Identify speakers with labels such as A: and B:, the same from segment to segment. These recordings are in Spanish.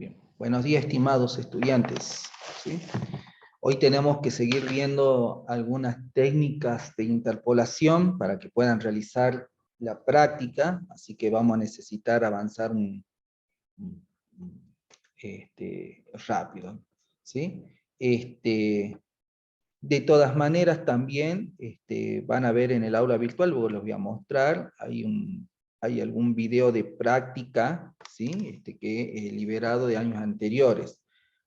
A: Bien. Buenos días, estimados estudiantes. ¿Sí? Hoy tenemos que seguir viendo algunas técnicas de interpolación para que puedan realizar la práctica, así que vamos a necesitar avanzar rápido. ¿Sí? De todas maneras, también van a ver en el aula virtual, luego los voy a mostrar, hay algún video de práctica, ¿sí? Que he liberado de años anteriores,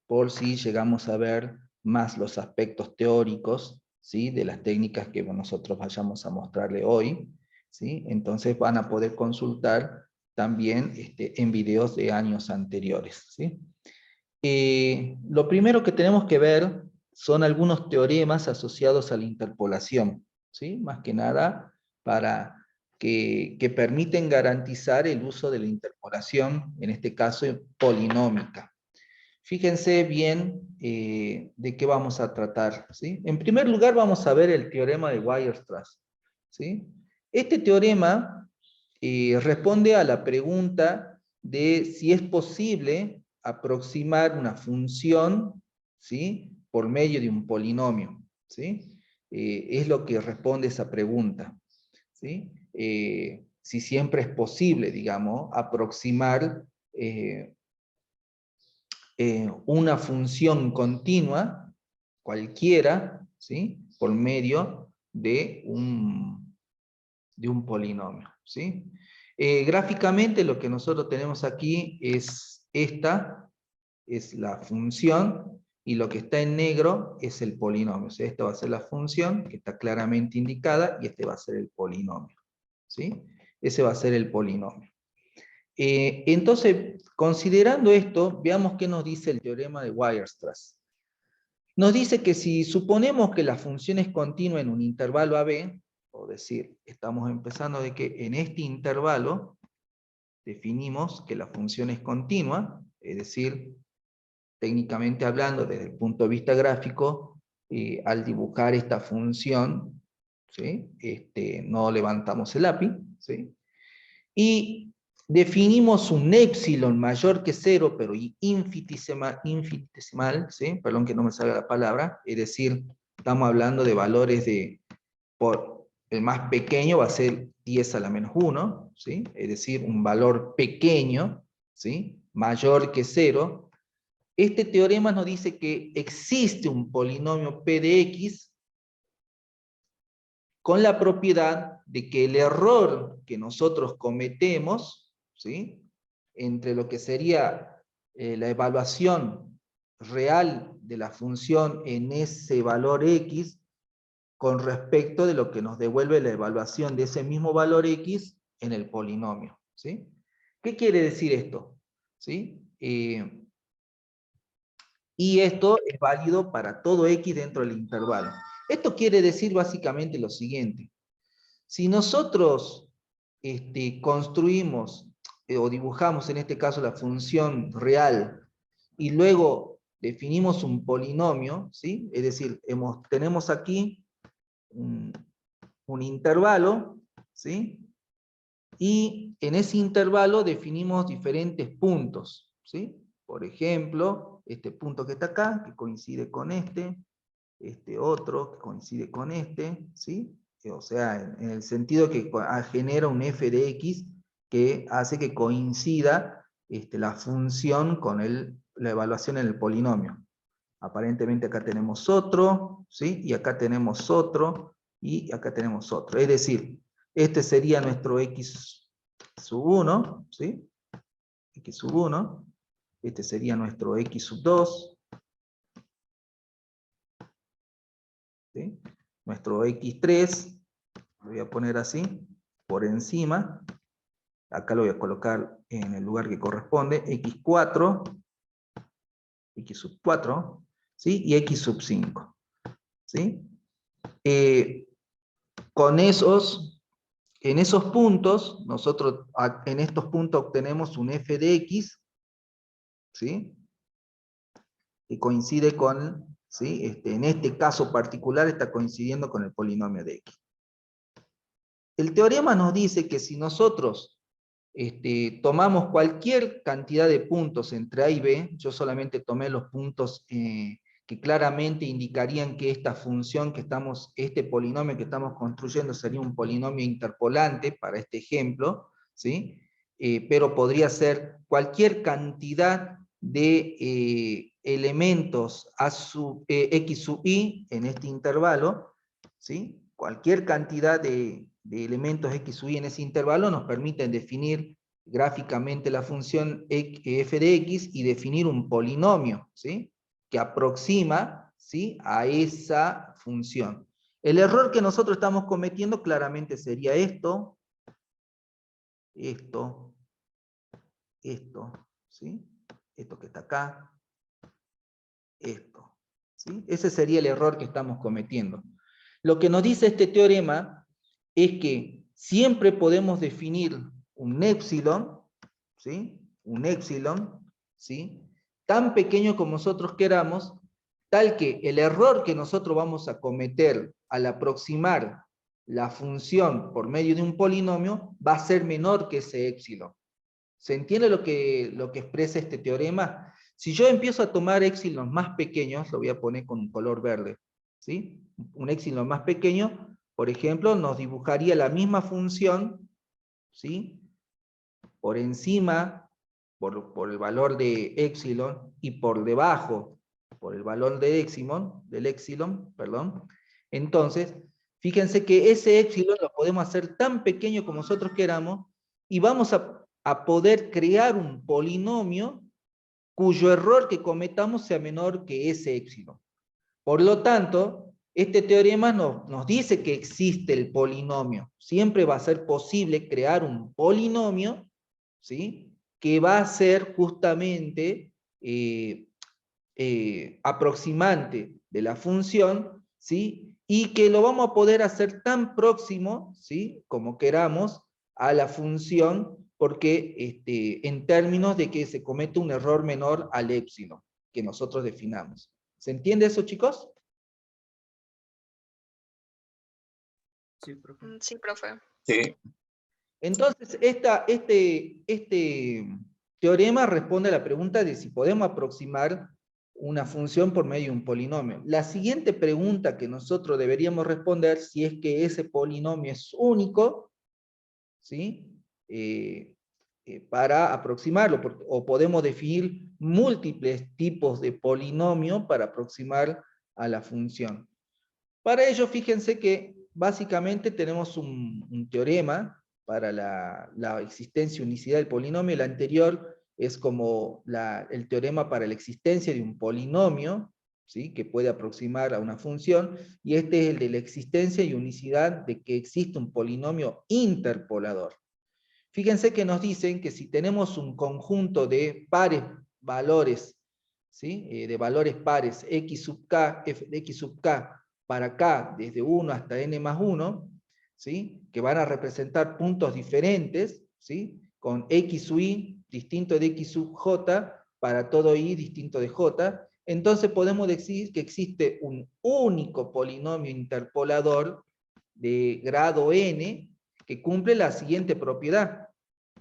A: por si llegamos a ver más los aspectos teóricos, ¿sí? De las técnicas que nosotros vayamos a mostrarle hoy, ¿sí? Entonces van a poder consultar también en videos de años anteriores, ¿sí? Lo primero que tenemos que ver son algunos teoremas asociados a la interpolación, ¿sí? Más que nada para que permiten garantizar el uso de la interpolación, en este caso polinómica. Fíjense bien de qué vamos a tratar, ¿sí? En primer lugar vamos a ver el teorema de Weierstrass, ¿sí? Este teorema responde a la pregunta de si es posible aproximar una función, ¿sí? Por medio de un polinomio, ¿sí? Es lo que responde esa pregunta, ¿sí? Si siempre es posible, digamos, aproximar una función continua, cualquiera, ¿sí? Por medio de un polinomio, ¿sí? Gráficamente lo que nosotros tenemos aquí es esta, es la función, y lo que está en negro es el polinomio. O sea, esta va a ser la función, que está claramente indicada, y este va a ser el polinomio, ¿sí? Ese va a ser el polinomio. Entonces, considerando esto, veamos qué nos dice el teorema de Weierstrass. Nos dice que si suponemos que la función es continua en un intervalo AB, o decir, estamos empezando de que en este intervalo definimos que la función es continua, es decir, técnicamente hablando, desde el punto de vista gráfico, al dibujar esta función, ¿sí? No levantamos el lápiz, ¿sí? Y definimos un épsilon mayor que 0, pero infinitesimal, ¿sí? Perdón que no me salga la palabra, es decir, estamos hablando de valores el más pequeño va a ser 10 a la menos 1, ¿sí? Es decir, un valor pequeño, ¿sí? Mayor que 0. Este teorema nos dice que existe un polinomio P de X con la propiedad de que el error que nosotros cometemos, ¿sí? Entre lo que sería la evaluación real de la función en ese valor X, con respecto de lo que nos devuelve la evaluación de ese mismo valor X en el polinomio, ¿sí? ¿Qué quiere decir esto? ¿Sí? Y esto es válido para todo X dentro del intervalo. Esto quiere decir básicamente lo siguiente. Si nosotros construimos o dibujamos en este caso la función real y luego definimos un polinomio, ¿sí? Es decir, tenemos aquí un intervalo, ¿sí? Y en ese intervalo definimos diferentes puntos, ¿sí? Por ejemplo, este punto que está acá, que coincide con este otro que coincide con ¿sí? O sea, en el sentido que genera un f de x que hace que coincida la función con la evaluación en el polinomio. Aparentemente acá tenemos otro, ¿sí? Y acá tenemos otro, y acá tenemos otro. Es decir, este sería nuestro x sub 1, ¿sí? X sub 1. Este sería nuestro x sub 2, ¿sí? Nuestro x3, lo voy a poner así, por encima. Acá lo voy a colocar en el lugar que corresponde. x4, x sub 4, ¿sí? Y x sub 5, ¿sí? En esos puntos, nosotros en estos puntos obtenemos un f de x, ¿sí? Que coincide con, ¿sí? En este caso particular está coincidiendo con el polinomio de x. El teorema nos dice que si nosotros tomamos cualquier cantidad de puntos entre A y B, yo solamente tomé los puntos que claramente indicarían que esta función que estamos, este polinomio que estamos construyendo sería un polinomio interpolante para este ejemplo, ¿sí? Pero podría ser cualquier cantidad de elementos a sub, x sub i en este intervalo, ¿sí? Cualquier cantidad de elementos x sub i en ese intervalo nos permiten definir gráficamente la función f de x y definir un polinomio, ¿sí? Que aproxima, ¿sí? A esa función. El error que nosotros estamos cometiendo claramente sería esto, esto, ¿sí? Esto que está acá, esto, ¿sí? Ese sería el error que estamos cometiendo. Lo que nos dice este teorema es que siempre podemos definir un épsilon, ¿sí? Un épsilon, ¿sí? Tan pequeño como nosotros queramos, tal que el error que nosotros vamos a cometer al aproximar la función por medio de un polinomio va a ser menor que ese épsilon. ¿Se entiende lo que expresa este teorema? Si yo empiezo a tomar épsilon más pequeños, lo voy a poner con un color verde, ¿sí? Un épsilon más pequeño, por ejemplo, nos dibujaría la misma función, ¿sí? Por encima, por el valor de épsilon, y por debajo, por el valor de épsilon, perdón. Entonces, fíjense que ese épsilon lo podemos hacer tan pequeño como nosotros queramos, y vamos a poder crear un polinomio cuyo error que cometamos sea menor que ese épsilon. Por lo tanto, este teorema nos dice que existe el polinomio. Siempre va a ser posible crear un polinomio, ¿sí? Que va a ser justamente aproximante de la función, ¿sí? Y que lo vamos a poder hacer tan próximo, ¿sí? Como queramos, a la función, porque en términos de que se comete un error menor al épsilon que nosotros definamos. ¿Se entiende eso, chicos?
B: Sí, profe.
C: Sí, profe.
D: Sí.
A: Entonces, este teorema responde a la pregunta de si podemos aproximar una función por medio de un polinomio. La siguiente pregunta que nosotros deberíamos responder, si es que ese polinomio es único, ¿sí? Para aproximarlo, o podemos definir múltiples tipos de polinomio para aproximar a la función. Para ello, fíjense que básicamente tenemos un teorema para la existencia y unicidad del polinomio. El anterior es como el teorema para la existencia de un polinomio, ¿sí? Que puede aproximar a una función, y este es el de la existencia y unicidad de que existe un polinomio interpolador. Fíjense que nos dicen que si tenemos un conjunto de pares valores, ¿sí? De valores pares x sub k, f de x sub k, para k desde 1 hasta n más 1, ¿sí? Que van a representar puntos diferentes, ¿sí? Con x sub i distinto de x sub j para todo i distinto de j, entonces podemos decir que existe un único polinomio interpolador de grado n que cumple la siguiente propiedad,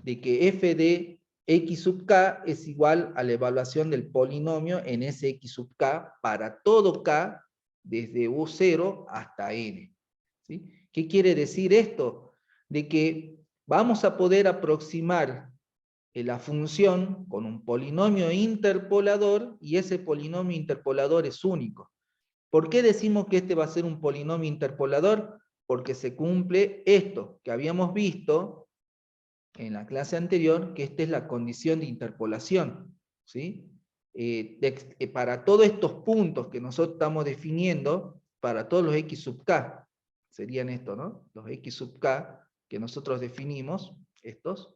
A: de que f de x sub k es igual a la evaluación del polinomio en ese x sub k para todo k desde u0 hasta n. ¿Sí? ¿Qué quiere decir esto? De que vamos a poder aproximar la función con un polinomio interpolador, y ese polinomio interpolador es único. ¿Por qué decimos que este va a ser un polinomio interpolador? Porque se cumple esto que habíamos visto en la clase anterior, que esta es la condición de interpolación, ¿sí? Para todos estos puntos que nosotros estamos definiendo, para todos los x sub k, serían estos, ¿no? Los x sub k que nosotros definimos, estos,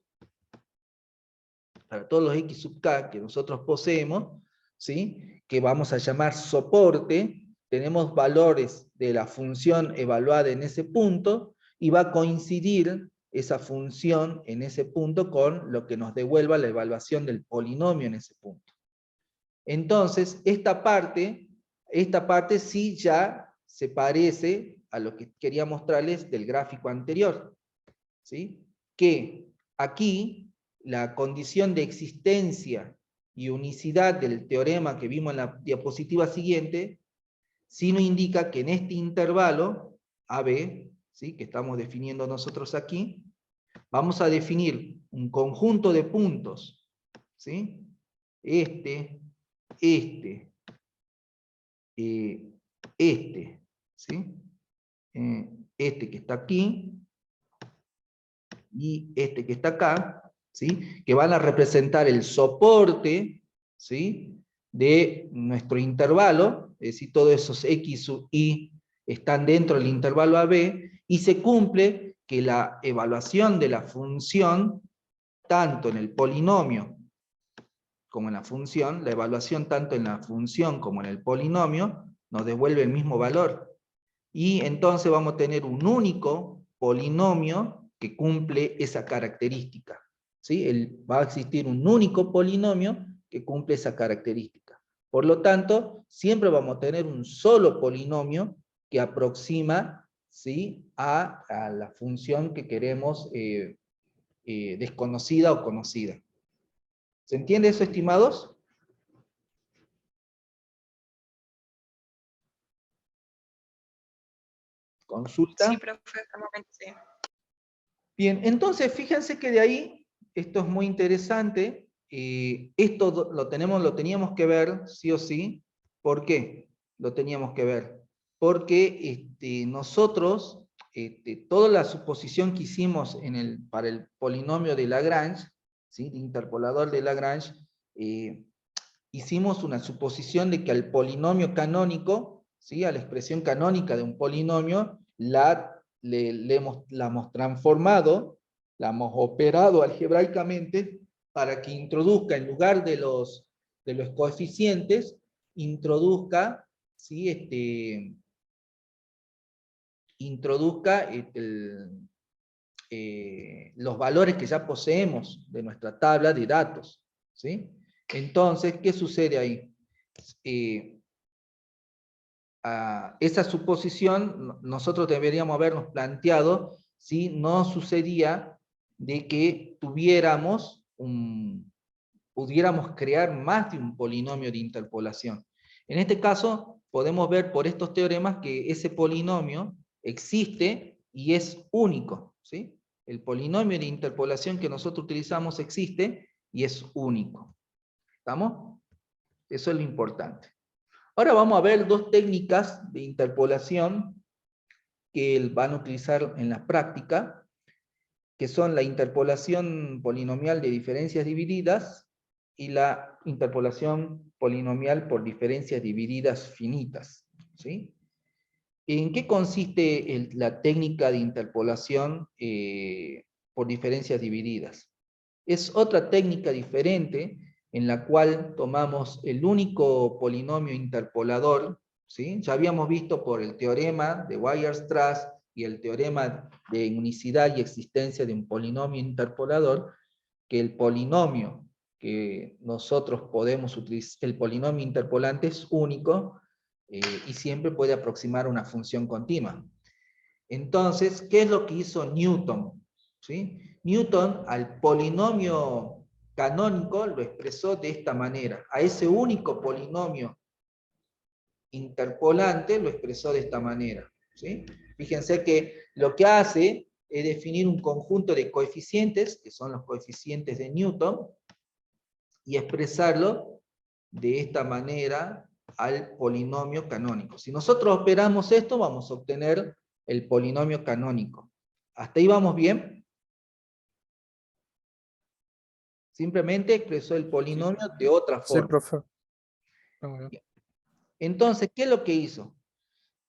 A: para todos los x sub k que nosotros poseemos, ¿sí? Que vamos a llamar soporte, tenemos valores de la función evaluada en ese punto, y va a coincidir esa función en ese punto con lo que nos devuelva la evaluación del polinomio en ese punto. Entonces, esta parte sí ya se parece a lo que quería mostrarles del gráfico anterior, ¿sí? Que aquí la condición de existencia y unicidad del teorema que vimos en la diapositiva siguiente, sino indica que en este intervalo, AB, ¿sí?, que estamos definiendo nosotros aquí, vamos a definir un conjunto de puntos, ¿sí? Este, ¿sí? Este que está aquí, y este que está acá, ¿sí?, que van a representar el soporte, ¿sí?, de nuestro intervalo, es decir, todos esos X sub I están dentro del intervalo AB, y se cumple que la evaluación de la función, tanto en el polinomio como en la función, la evaluación tanto en la función como en el polinomio, nos devuelve el mismo valor. Y entonces vamos a tener un único polinomio que cumple esa característica, ¿sí? Va a existir un único polinomio que cumple esa característica. Por lo tanto, siempre vamos a tener un solo polinomio que aproxima, ¿sí?, a la función que queremos desconocida o conocida. ¿Se entiende eso, estimados? ¿Consulta?
C: Sí, profe, hasta el momento sí.
A: Bien, entonces fíjense que de ahí, esto es muy interesante, esto lo teníamos que ver, sí o sí. ¿Por qué lo teníamos que ver? Porque nosotros, toda la suposición que hicimos para el polinomio de Lagrange, ¿sí?, de interpolador de Lagrange, hicimos una suposición de que al polinomio canónico, ¿sí?, a la expresión canónica de un polinomio, la hemos transformado, la hemos operado algebraicamente para que introduzca, en lugar de los coeficientes, introduzca, ¿sí?, los valores que ya poseemos de nuestra tabla de datos, ¿sí? Entonces, ¿qué sucede ahí? Esa suposición nosotros deberíamos habernos planteado si no sucedía de que pudiéramos crear más de un polinomio de interpolación. En este caso, podemos ver por estos teoremas que ese polinomio existe y es único, ¿sí? El polinomio de interpolación que nosotros utilizamos existe y es único. ¿Estamos? Eso es lo importante. Ahora vamos a ver dos técnicas de interpolación que van a utilizar en la práctica, que son la interpolación polinomial de diferencias divididas y la interpolación polinomial por diferencias divididas finitas, ¿sí? ¿En qué consiste la técnica de interpolación por diferencias divididas? Es otra técnica diferente en la cual tomamos el único polinomio interpolador, ¿sí? Ya habíamos visto por el teorema de Weierstrass y el teorema de unicidad y existencia de un polinomio interpolador, que el polinomio que nosotros podemos utilizar, el polinomio interpolante es único y siempre puede aproximar una función continua. Entonces, ¿qué es lo que hizo Newton? ¿Sí? Newton al polinomio canónico lo expresó de esta manera. A ese único polinomio interpolante lo expresó de esta manera, ¿sí? Fíjense que lo que hace es definir un conjunto de coeficientes, que son los coeficientes de Newton, y expresarlo de esta manera al polinomio canónico. Si nosotros operamos esto, vamos a obtener el polinomio canónico. ¿Hasta ahí vamos bien? Simplemente expresó el polinomio de otra
B: Sí,
A: forma.
B: profe.
A: Entonces, ¿qué es lo que hizo?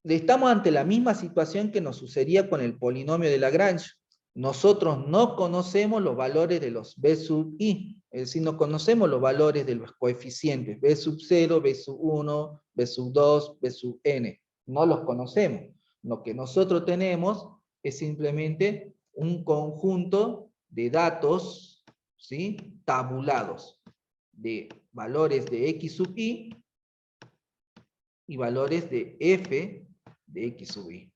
A: Estamos ante la misma situación que nos sucedía con el polinomio de Lagrange. Nosotros no conocemos los valores de los b sub i, es decir, no conocemos los valores de los coeficientes b sub 0, b sub 1, b sub 2, b sub n. No los conocemos. Lo que nosotros tenemos es simplemente un conjunto de datos, ¿sí?, tabulados, de valores de x sub i y valores de f de x sub i.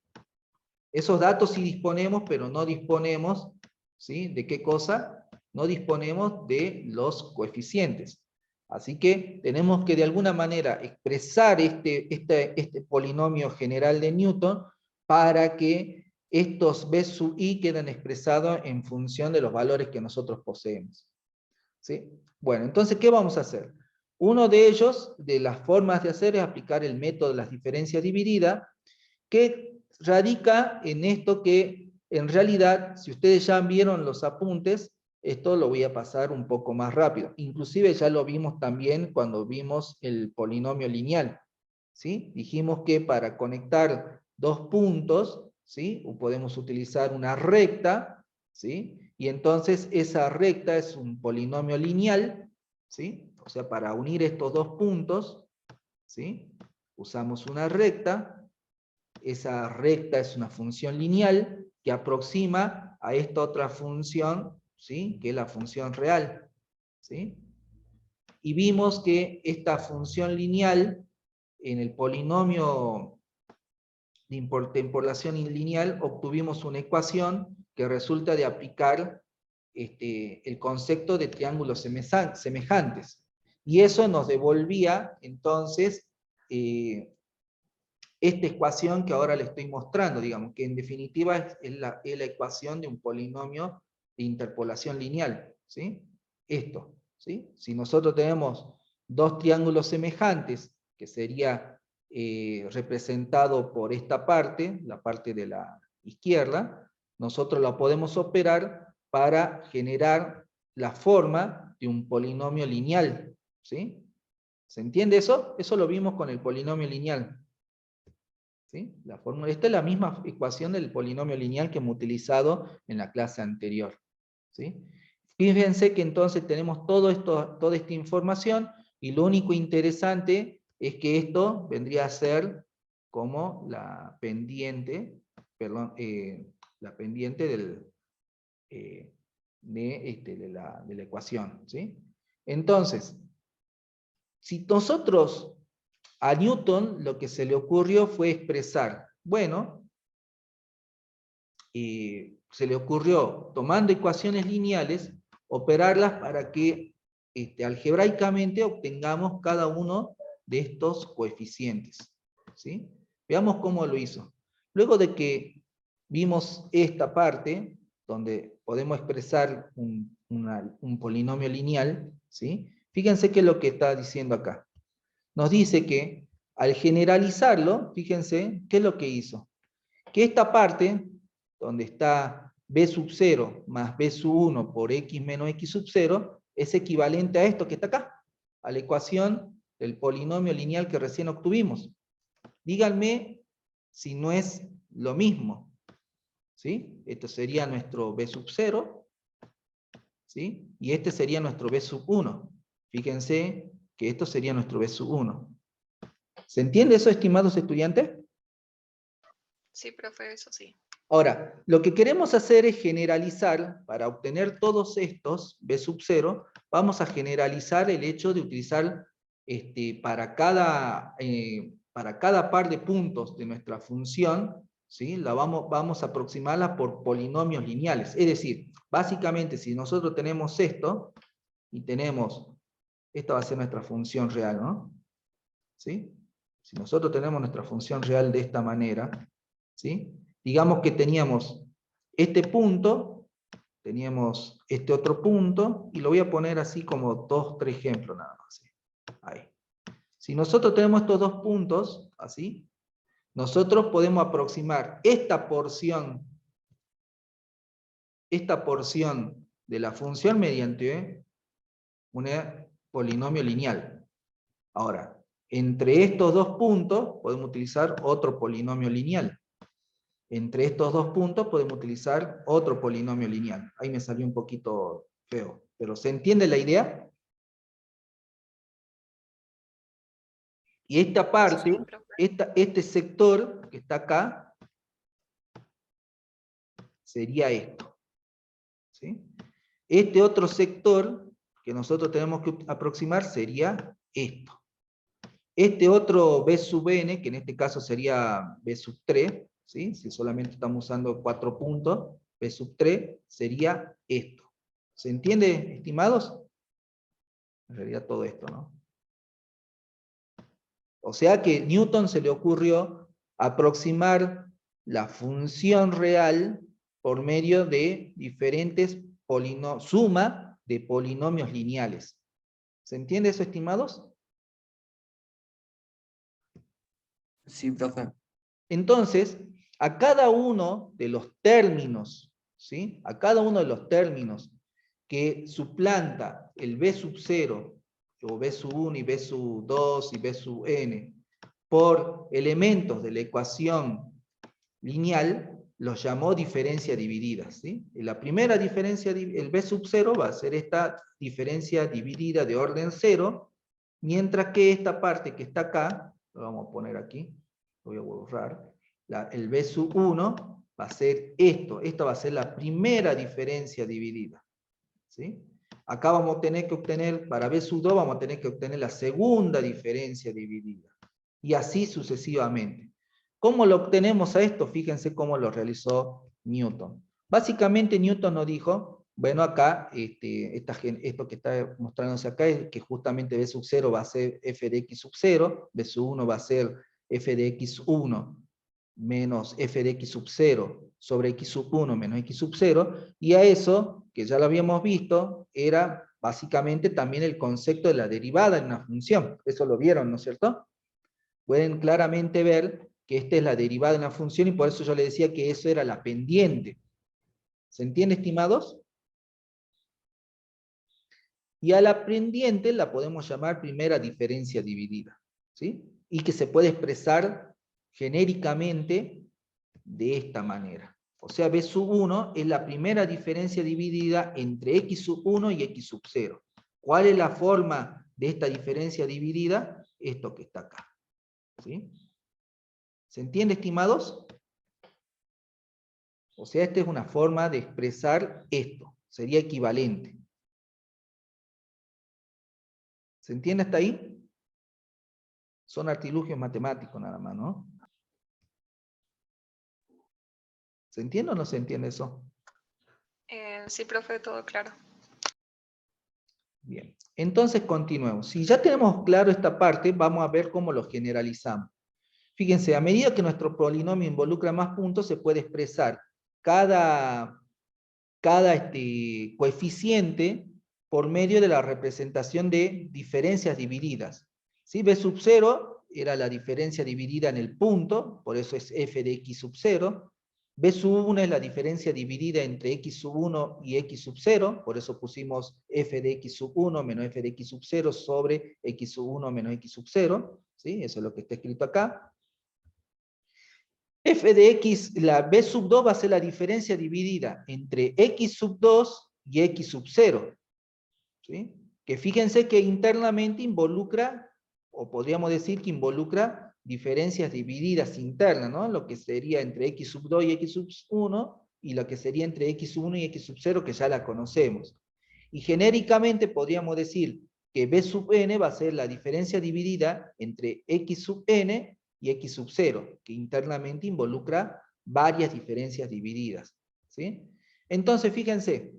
A: Esos datos sí disponemos, pero no disponemos, ¿sí?, ¿de qué cosa? no disponemos de los coeficientes. Así que tenemos que de alguna manera expresar este polinomio general de Newton para que estos b sub i queden expresados en función de los valores que nosotros poseemos. ¿Sí? Bueno, entonces, ¿qué vamos a hacer? Uno de ellos, de las formas de hacer, es aplicar el método de las diferencias divididas, que radica en esto que, en realidad, si ustedes ya vieron los apuntes, esto lo voy a pasar un poco más rápido. Inclusive ya lo vimos también cuando vimos el polinomio lineal. ¿Sí? Dijimos que para conectar dos puntos, ¿sí? Podemos utilizar una recta, ¿sí? Y entonces esa recta es un polinomio lineal, ¿sí? O sea, para unir estos dos puntos, ¿sí? Usamos una recta. Esa recta es una función lineal que aproxima a esta otra función, ¿sí? Que es la función real, ¿sí? Y vimos que esta función lineal en el polinomio de interpolación lineal obtuvimos una ecuación que resulta de aplicar el concepto de triángulos semejantes. Y eso nos devolvía entonces esta ecuación que ahora le estoy mostrando, digamos, que en definitiva es la ecuación de un polinomio de interpolación lineal, ¿sí? Esto, ¿sí? Si nosotros tenemos dos triángulos semejantes, que sería representado por esta parte, la parte de la izquierda, nosotros la podemos operar para generar la forma de un polinomio lineal, ¿sí? ¿Se entiende eso? Eso lo vimos con el polinomio lineal. ¿Sí? La fórmula, esta es la misma ecuación del polinomio lineal que hemos utilizado en la clase anterior. ¿Sí? Fíjense que entonces tenemos toda esta información, y lo único interesante es que esto vendría a ser como la pendiente, perdón, la pendiente de la ecuación. ¿Sí? Entonces, si nosotros a Newton lo que se le ocurrió fue expresar, bueno, se le ocurrió, tomando ecuaciones lineales, operarlas para que algebraicamente obtengamos cada uno de estos coeficientes. ¿Sí? Veamos cómo lo hizo. Luego de que vimos esta parte, donde podemos expresar un polinomio lineal, ¿sí? Fíjense qué es lo que está diciendo acá. Nos dice que al generalizarlo, fíjense, ¿qué es lo que hizo? Que esta parte, donde está b sub 0 más b sub 1 por x menos x sub 0, es equivalente a esto que está acá, a la ecuación del polinomio lineal que recién obtuvimos. Díganme si no es lo mismo. ¿Sí? Esto sería nuestro b sub 0, ¿sí? Y este sería nuestro b sub 1. Fíjense que esto sería nuestro b sub 1. ¿Se entiende eso, estimados estudiantes?
C: Sí, profe, eso sí.
A: Ahora, lo que queremos hacer es generalizar, para obtener todos estos, b sub 0, vamos a generalizar el hecho de utilizar para cada par de puntos de nuestra función, ¿sí? Vamos a aproximarla por polinomios lineales. Es decir, básicamente, si nosotros tenemos esto, y tenemos, esta va a ser nuestra función real, ¿no? ¿Sí? Si nosotros tenemos nuestra función real de esta manera, ¿sí? Digamos que teníamos este punto, teníamos este otro punto, y lo voy a poner así como 2, 3 ejemplos nada más. ¿Sí? Ahí. Si nosotros tenemos estos dos puntos, así, nosotros podemos aproximar esta porción de la función mediante un polinomio lineal. Ahora, entre estos dos puntos podemos utilizar otro polinomio lineal. Entre estos dos puntos podemos utilizar otro polinomio lineal. Ahí me salió un poquito feo, pero ¿se entiende la idea? Y esta parte,
C: Sí, profe.
A: este sector que está acá, sería esto. ¿Sí? Este otro sector que nosotros tenemos que aproximar sería esto. Este otro b sub n, que en este caso sería b sub 3, ¿sí? Si solamente estamos usando 4 puntos, b sub 3 sería esto. ¿Se entiende, estimados? En realidad todo esto, ¿no? O sea que Newton se le ocurrió aproximar la función real por medio de diferentes suma de polinomios lineales. ¿Se entiende eso, estimados?
B: Sí, profe.
A: Entonces, a cada uno de los términos, ¿sí? A cada uno de los términos que suplanta el b sub 0, o b sub 1 y b sub 2 y b sub n, por elementos de la ecuación lineal, los llamó diferencia dividida, ¿sí? Y la primera diferencia, el b sub 0 va a ser esta diferencia dividida de orden 0, mientras que esta parte que está acá, lo vamos a poner aquí, lo voy a borrar, el b sub 1 va a ser esto, esta va a ser la primera diferencia dividida, ¿sí? Acá vamos a tener que obtener, para b sub 2 vamos a tener que obtener la segunda diferencia dividida, y así sucesivamente. ¿Cómo lo obtenemos a esto? Fíjense cómo lo realizó Newton. Básicamente Newton nos dijo, bueno, acá, esto que está mostrándose acá es que justamente b sub 0 va a ser f de x sub 0, b sub 1 va a ser f de x 1 menos f de x sub 0 sobre x sub 1 menos x sub 0, y a eso, que ya lo habíamos visto, era básicamente también el concepto de la derivada en una función. Eso lo vieron, ¿no es cierto? Pueden claramente ver que esta es la derivada de una función, y por eso yo le decía que eso era la pendiente. ¿Se entiende, estimados? Y a la pendiente la podemos llamar primera diferencia dividida, ¿sí? Y que se puede expresar genéricamente de esta manera. O sea, b sub 1 es la primera diferencia dividida entre x sub 1 y x sub 0. ¿Cuál es la forma de esta diferencia dividida? Esto que está acá, ¿sí? ¿Se entiende, estimados? O sea, esta es una forma de expresar esto. Sería equivalente. ¿Se entiende hasta ahí? Son artilugios matemáticos nada más, ¿no? ¿Se entiende o no se entiende eso?
C: Sí, profe, todo claro.
A: Bien. Entonces continuemos. Si ya tenemos claro esta parte, vamos a ver cómo lo generalizamos. Fíjense, a medida que nuestro polinomio involucra más puntos, se puede expresar cada coeficiente por medio de la representación de diferencias divididas. ¿Sí? B sub 0 era la diferencia dividida en el punto, por eso es f de x sub 0. B sub 1 es la diferencia dividida entre x sub 1 y x sub 0, por eso pusimos f de x sub 1 menos f de x sub 0 sobre x sub 1 menos x sub 0. ¿Sí? Eso es lo que está escrito acá. F de x, la b sub 2 va a ser la diferencia dividida entre x sub 2 y x sub 0. ¿Sí? Que fíjense que internamente involucra, o podríamos decir que involucra diferencias divididas internas, ¿no? Lo que sería entre x sub 2 y x sub 1, y lo que sería entre x sub 1 y x sub 0, que ya la conocemos. Y genéricamente podríamos decir que b sub n va a ser la diferencia dividida entre x sub n y x sub 0, que internamente involucra varias diferencias divididas, ¿sí? Entonces, fíjense,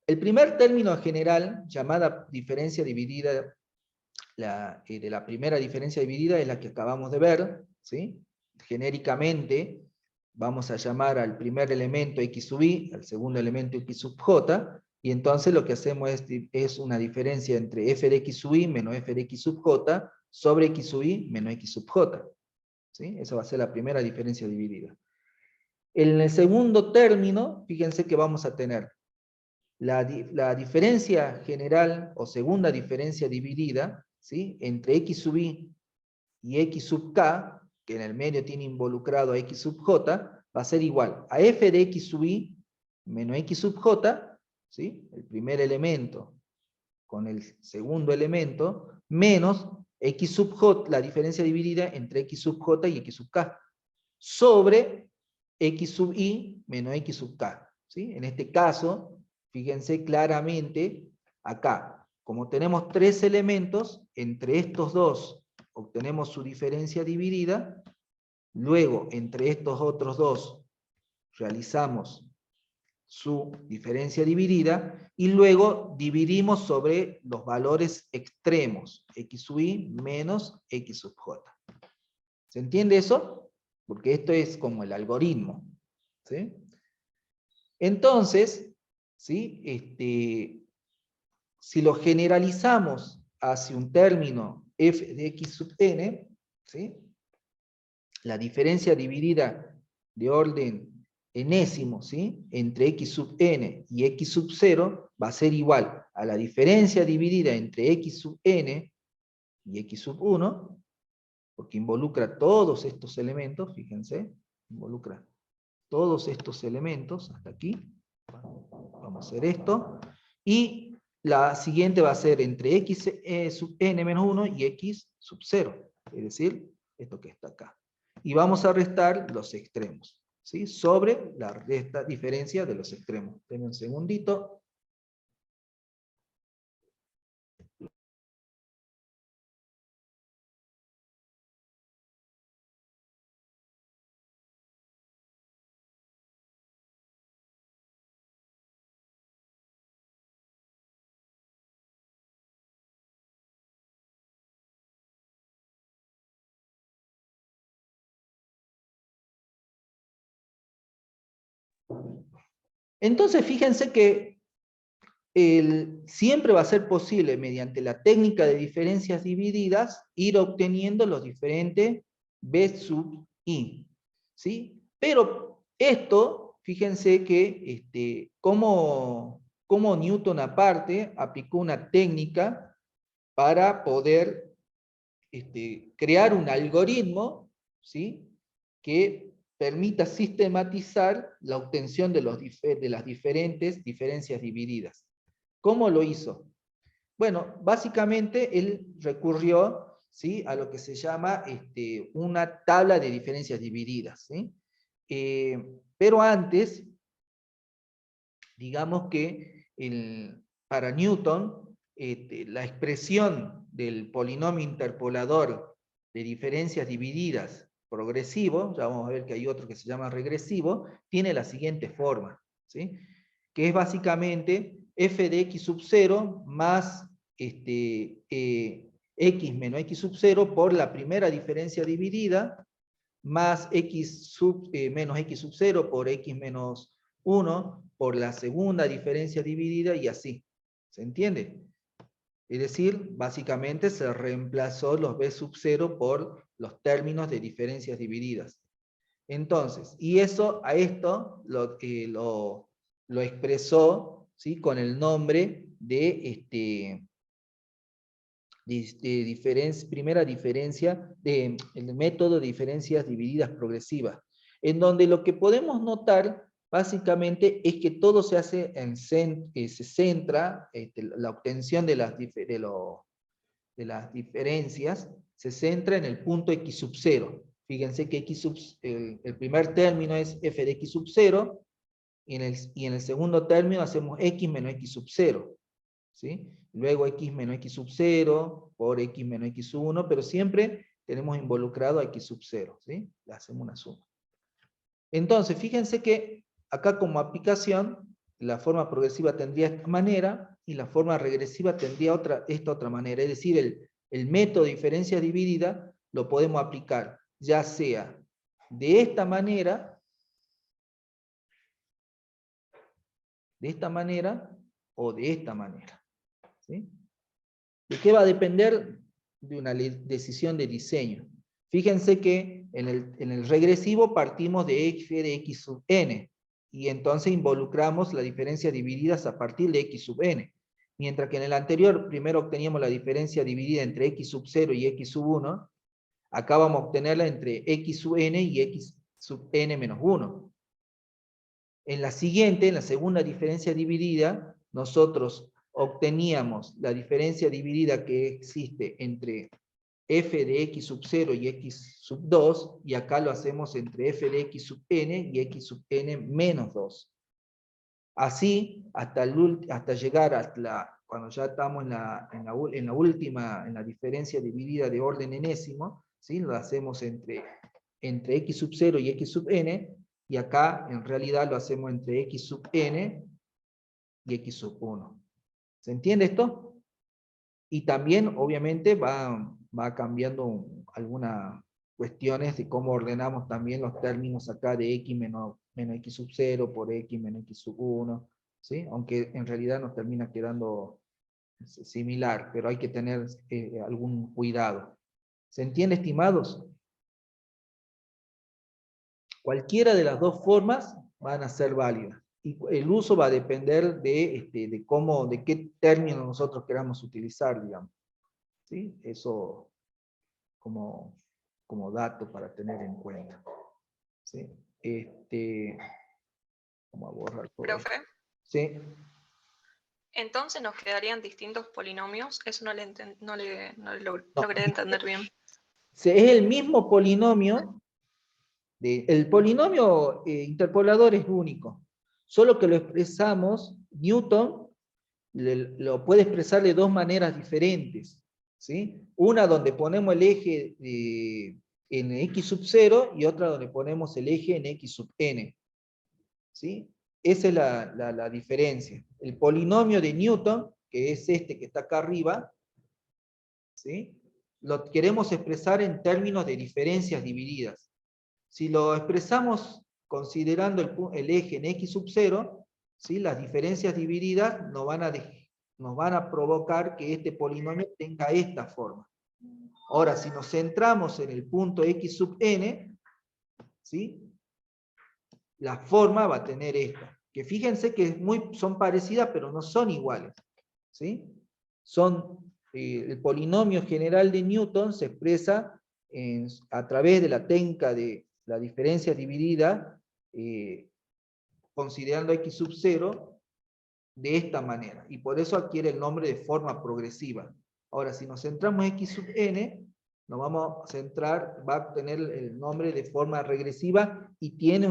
A: el primer término general, llamada diferencia dividida, de la primera diferencia dividida es la que acabamos de ver, ¿sí? Genéricamente, vamos a llamar al primer elemento x sub i, al segundo elemento x sub j, y entonces lo que hacemos es una diferencia entre f de x sub i menos f de x sub j sobre x sub i menos x sub j. ¿Sí? Esa va a ser la primera diferencia dividida. En el segundo término, fíjense que vamos a tener la diferencia general o segunda diferencia dividida, ¿sí? Entre x sub i y x sub k, que en el medio tiene involucrado a x sub j, va a ser igual a f de x sub i menos x sub j, ¿sí? El primer elemento con el segundo elemento, menos x sub j, la diferencia dividida entre x sub j y x sub k, sobre x sub i menos x sub k. ¿Sí? En este caso, fíjense claramente acá, como tenemos tres elementos, entre estos dos obtenemos su diferencia dividida, luego entre estos otros dos realizamos su diferencia dividida, y luego dividimos sobre los valores extremos, x sub i menos x sub j. ¿Se entiende eso? Porque esto es como el algoritmo, ¿sí? Entonces, ¿sí? Si lo generalizamos hacia un término f de x sub n, ¿sí? La diferencia dividida de orden enésimo, ¿sí? Entre x sub n y x sub 0 va a ser igual a la diferencia dividida entre x sub n y x sub 1, porque involucra todos estos elementos, fíjense, involucra todos estos elementos, hasta aquí, vamos a hacer esto, y la siguiente va a ser entre x sub n menos 1 y x sub 0, es decir, esto que está acá. Y vamos a restar los extremos, ¿sí? Sobre esta diferencia de los extremos. Denme un segundito. Entonces, fíjense que siempre va a ser posible, mediante la técnica de diferencias divididas, ir obteniendo los diferentes b sub i, ¿sí? Pero esto, fíjense que como Newton aparte aplicó una técnica para poder crear un algoritmo, ¿sí? Que permita sistematizar la obtención de las diferentes diferencias divididas. ¿Cómo lo hizo? Bueno, básicamente él recurrió, ¿sí? A lo que se llama una tabla de diferencias divididas, ¿sí? Pero antes, digamos que para Newton, la expresión del polinomio interpolador de diferencias divididas progresivo, ya vamos a ver que hay otro que se llama regresivo, tiene la siguiente forma, ¿sí? Que es básicamente f de x sub 0 más x menos x sub 0 por la primera diferencia dividida, más x menos x sub 0 por x menos 1 por la segunda diferencia dividida, y así. ¿Se entiende? Es decir, básicamente se reemplazó los b sub 0 por los términos de diferencias divididas. Entonces, y eso, a esto lo expresó, ¿sí? Con el nombre de primera diferencia, el método de diferencias divididas progresivas, en donde lo que podemos notar básicamente es que todo se hace se centra, la obtención de las diferencias se centra en el punto x sub 0. Fíjense que el primer término es f de x sub 0, y en el segundo término hacemos x menos x sub 0. ¿Sí? Luego x menos x sub 0 por x menos x sub 1, pero siempre tenemos involucrado a x sub 0, ¿sí? Le hacemos una suma. Entonces, fíjense que acá como aplicación, la forma progresiva tendría esta manera, y la forma regresiva tendría esta otra manera. Es decir, el método de diferencia dividida lo podemos aplicar, ya sea de esta manera, o de esta manera. ¿Sí? ¿De qué va a depender? De una decisión de diseño. Fíjense que en el regresivo partimos de f de x sub n, y entonces involucramos la diferencia divididas a partir de x sub n. Mientras que en el anterior primero obteníamos la diferencia dividida entre x sub 0 y x sub 1, acá vamos a obtenerla entre x sub n y x sub n menos 1. En la siguiente, en la segunda diferencia dividida, nosotros obteníamos la diferencia dividida que existe entre f de x sub 0 y x sub 2, y acá lo hacemos entre f de x sub n y x sub n menos 2. Así, hasta llegar cuando ya estamos en la última, en la diferencia dividida de orden enésimo, ¿sí? Lo hacemos entre x sub 0 y x sub n, y acá en realidad lo hacemos entre x sub n y x sub 1. ¿Se entiende esto? Y también, obviamente, va cambiando algunas cuestiones de cómo ordenamos también los términos acá de x menos x sub 0 por x menos x sub 1, ¿sí? Aunque en realidad nos termina quedando similar, pero hay que tener algún cuidado. ¿Se entiende, estimados? Cualquiera de las dos formas van a ser válidas. Y el uso va a depender de cómo, de qué término nosotros queramos utilizar, digamos. ¿Sí? Eso como dato para tener en cuenta. ¿Sí? Vamos a borrar todo esto.
C: Profe,
A: ¿Sí?
C: entonces nos quedarían distintos polinomios. Eso no le
A: No,
C: logré entender bien.
A: es el mismo polinomio. El polinomio interpolador es único. Solo que lo expresamos, Newton lo puede expresar de dos maneras diferentes. ¿Sí? Una donde ponemos el eje en x sub 0 y otra donde ponemos el eje en x sub n. ¿Sí? Esa es la diferencia. El polinomio de Newton, que es este que está acá arriba, ¿sí? Lo queremos expresar en términos de diferencias divididas. Si lo expresamos considerando el eje en x sub 0, ¿sí? Las diferencias divididas nos van a provocar que este polinomio tenga esta forma. Ahora, si nos centramos en el punto x sub n, ¿sí? La forma va a tener esta. Que fíjense que son parecidas, pero no son iguales. ¿Sí? El polinomio general de Newton se expresa a través de la técnica de la diferencia dividida, considerando x sub 0, de esta manera. Y por eso adquiere el nombre de forma progresiva. Ahora, si nos centramos en x sub n, nos vamos a centrar, va a tener el nombre de forma regresiva y tiene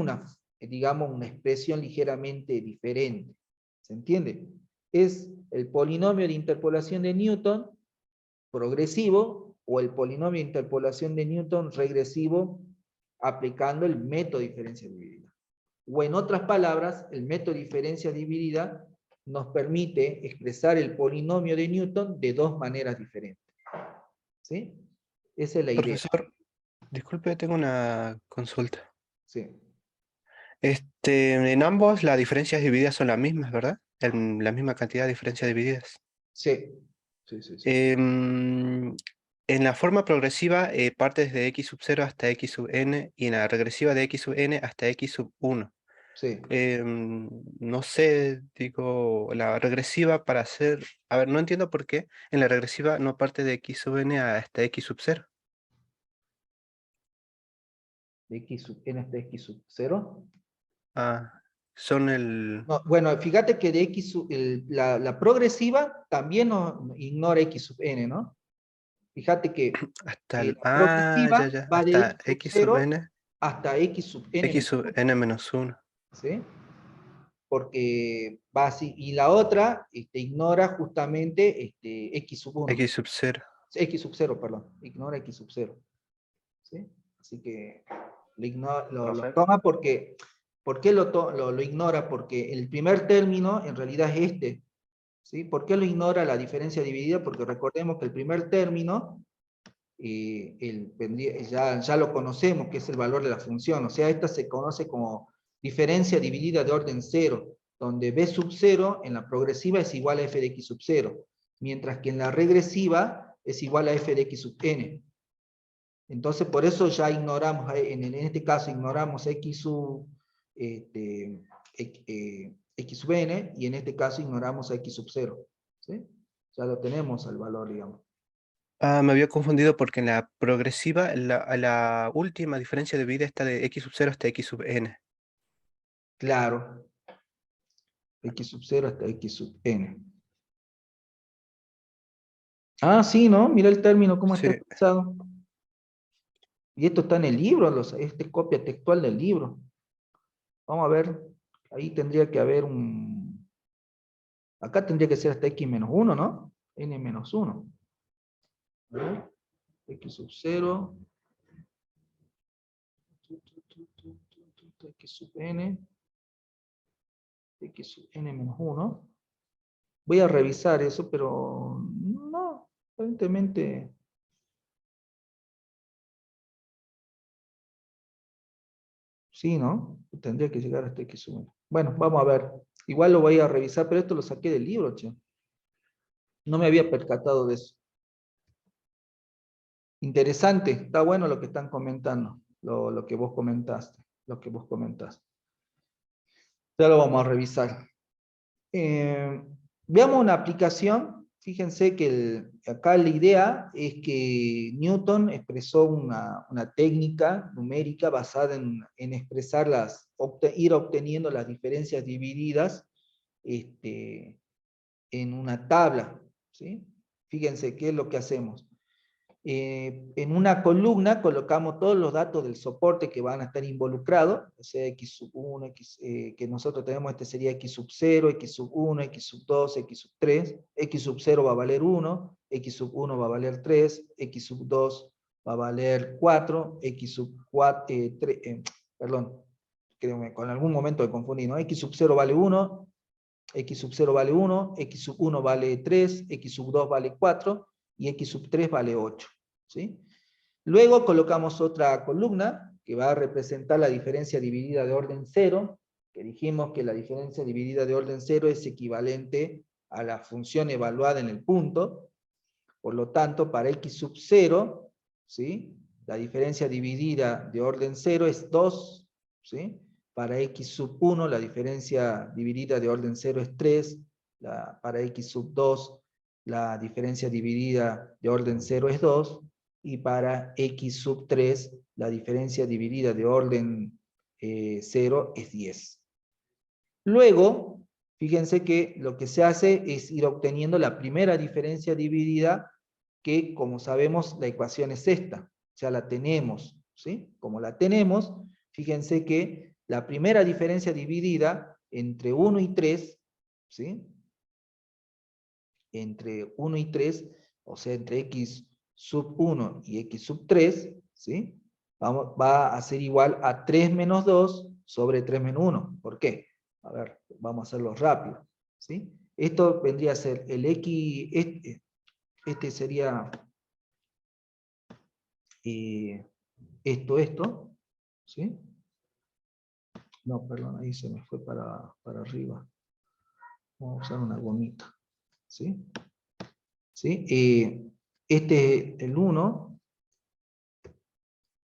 A: digamos, una expresión ligeramente diferente. ¿Se entiende? Es el polinomio de interpolación de Newton progresivo o el polinomio de interpolación de Newton regresivo aplicando el método de diferencia dividida. O en otras palabras, el método de diferencia dividida nos permite expresar el polinomio de Newton de dos maneras diferentes. ¿Sí? Esa es la idea.
D: Profesor, disculpe, tengo una consulta.
A: Sí.
D: En ambos las diferencias divididas son las mismas, ¿verdad? La misma cantidad de diferencias divididas.
A: Sí. Sí, sí, sí.
D: En la forma progresiva parte desde x sub 0 hasta x sub n y en la regresiva de x sub n hasta x sub 1.
A: Sí.
D: No sé, digo, la regresiva para hacer... A ver, no entiendo por qué en la regresiva no parte de x sub n hasta x sub 0.
A: De x sub n hasta x sub 0.
D: Ah, son el...
A: No, bueno, fíjate que de la progresiva también ignora x sub n, ¿no? Fíjate que
D: Hasta el...
A: la
D: Ah,
A: progresiva
D: ya.
A: va de
D: Hasta
A: x sub
D: x sub
A: 0
D: n,
A: hasta x sub n
D: x sub n menos 1.
A: ¿sí? Porque va así. Y la otra ignora justamente x sub 1.
D: X sub 0.
A: X sub 0, perdón. Ignora x sub 0. ¿Sí? Así que lo toma porque... ¿Por qué lo ignora? Porque el primer término en realidad es este. ¿Sí? ¿Por qué lo ignora la diferencia dividida? Porque recordemos que el primer término ya lo conocemos, que es el valor de la función. O sea, esta se conoce como diferencia dividida de orden 0, donde b sub 0 en la progresiva es igual a f de x sub 0, mientras que en la regresiva es igual a f de x sub n. Entonces, por eso ya ignoramos, en este caso ignoramos x sub n, y en este caso ignoramos a x sub 0. ¿Sí? Ya lo tenemos al valor, digamos.
D: Ah, me había confundido porque en la progresiva, la última diferencia de vida está de x sub 0 hasta x sub n.
A: Claro. X sub 0 hasta x sub n. Ah, sí, ¿no? Mira el término, cómo está
D: Sí.
A: expresado. Y esto está en el libro, esta es copia textual del libro. Vamos a ver, ahí tendría que haber acá tendría que ser hasta x menos 1, ¿no? N menos 1. A ver, x sub 0. Esto es x sub n, x sub n menos 1. Voy a revisar eso, pero no, aparentemente... Sí, ¿no? Tendría que llegar hasta x sub n. Bueno, vamos a ver. Igual lo voy a revisar, pero esto lo saqué del libro, che. No me había percatado de eso. Interesante, está bueno lo que están comentando, lo que vos comentaste, Ya lo vamos a revisar. Veamos una aplicación. Fíjense que acá la idea es que Newton expresó una técnica numérica basada en expresar ir obteniendo las diferencias divididas en una tabla, ¿sí? Fíjense qué es lo que hacemos. En una columna colocamos todos los datos del soporte que van a estar involucrados, o sea, x sub 1, que nosotros tenemos, este sería x sub 0, x sub 1, x sub 2, x sub 3, x sub 0 va a valer 1, x sub 1 va a valer 3, x sub 2 va a valer 4, x sub 4, perdón, creo que con algún momento me confundí, ¿no? X sub 0 vale 1, x sub 0 vale 1, x sub 1 vale 3, x sub 2 vale 4, y x sub 3 vale 8. ¿Sí? Luego colocamos otra columna que va a representar la diferencia dividida de orden 0, que dijimos que la diferencia dividida de orden 0 es equivalente a la función evaluada en el punto. Por lo tanto, para x sub 0, ¿sí? La diferencia dividida de orden 0 es 2, ¿sí? Para x sub 1 la diferencia dividida de orden 0 es 3, para x sub 2 la diferencia dividida de orden 0 es 2, y para x sub 3 la diferencia dividida de orden 0 es 10. Luego, fíjense que lo que se hace es ir obteniendo la primera diferencia dividida, que como sabemos la ecuación es esta, ya la tenemos, ¿sí? Como la tenemos, fíjense que la primera diferencia dividida entre 1 y 3, ¿sí? Entre 1 y 3, o sea, entre x sub 1 y x sub 3, ¿sí? Va a ser igual a 3 menos 2 sobre 3 menos 1. ¿Por qué? A ver, vamos a hacerlo rápido, ¿sí? Esto vendría a ser el x, este sería esto, ¿sí? No, perdón, ahí se me fue para arriba. Vamos a usar una gomita, ¿sí? ¿Sí? Este es el 1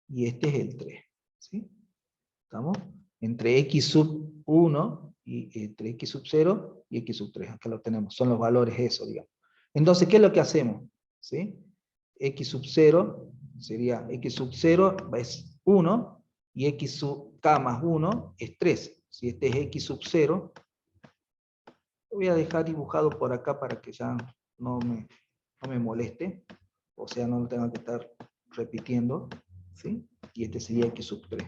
A: y este es el 3, ¿sí? ¿Estamos? Entre x sub 1 y entre x sub 0 y x sub 3, acá lo tenemos, son los valores eso, digamos. Entonces, ¿qué es lo que hacemos? ¿Sí? X sub 0 sería x sub 0 es 1 y x sub k más 1 es 3. Si este es x sub 0, lo voy a dejar dibujado por acá para que ya no me moleste, o sea, no lo tenga que estar repitiendo, ¿sí? Y este sería x sub 3.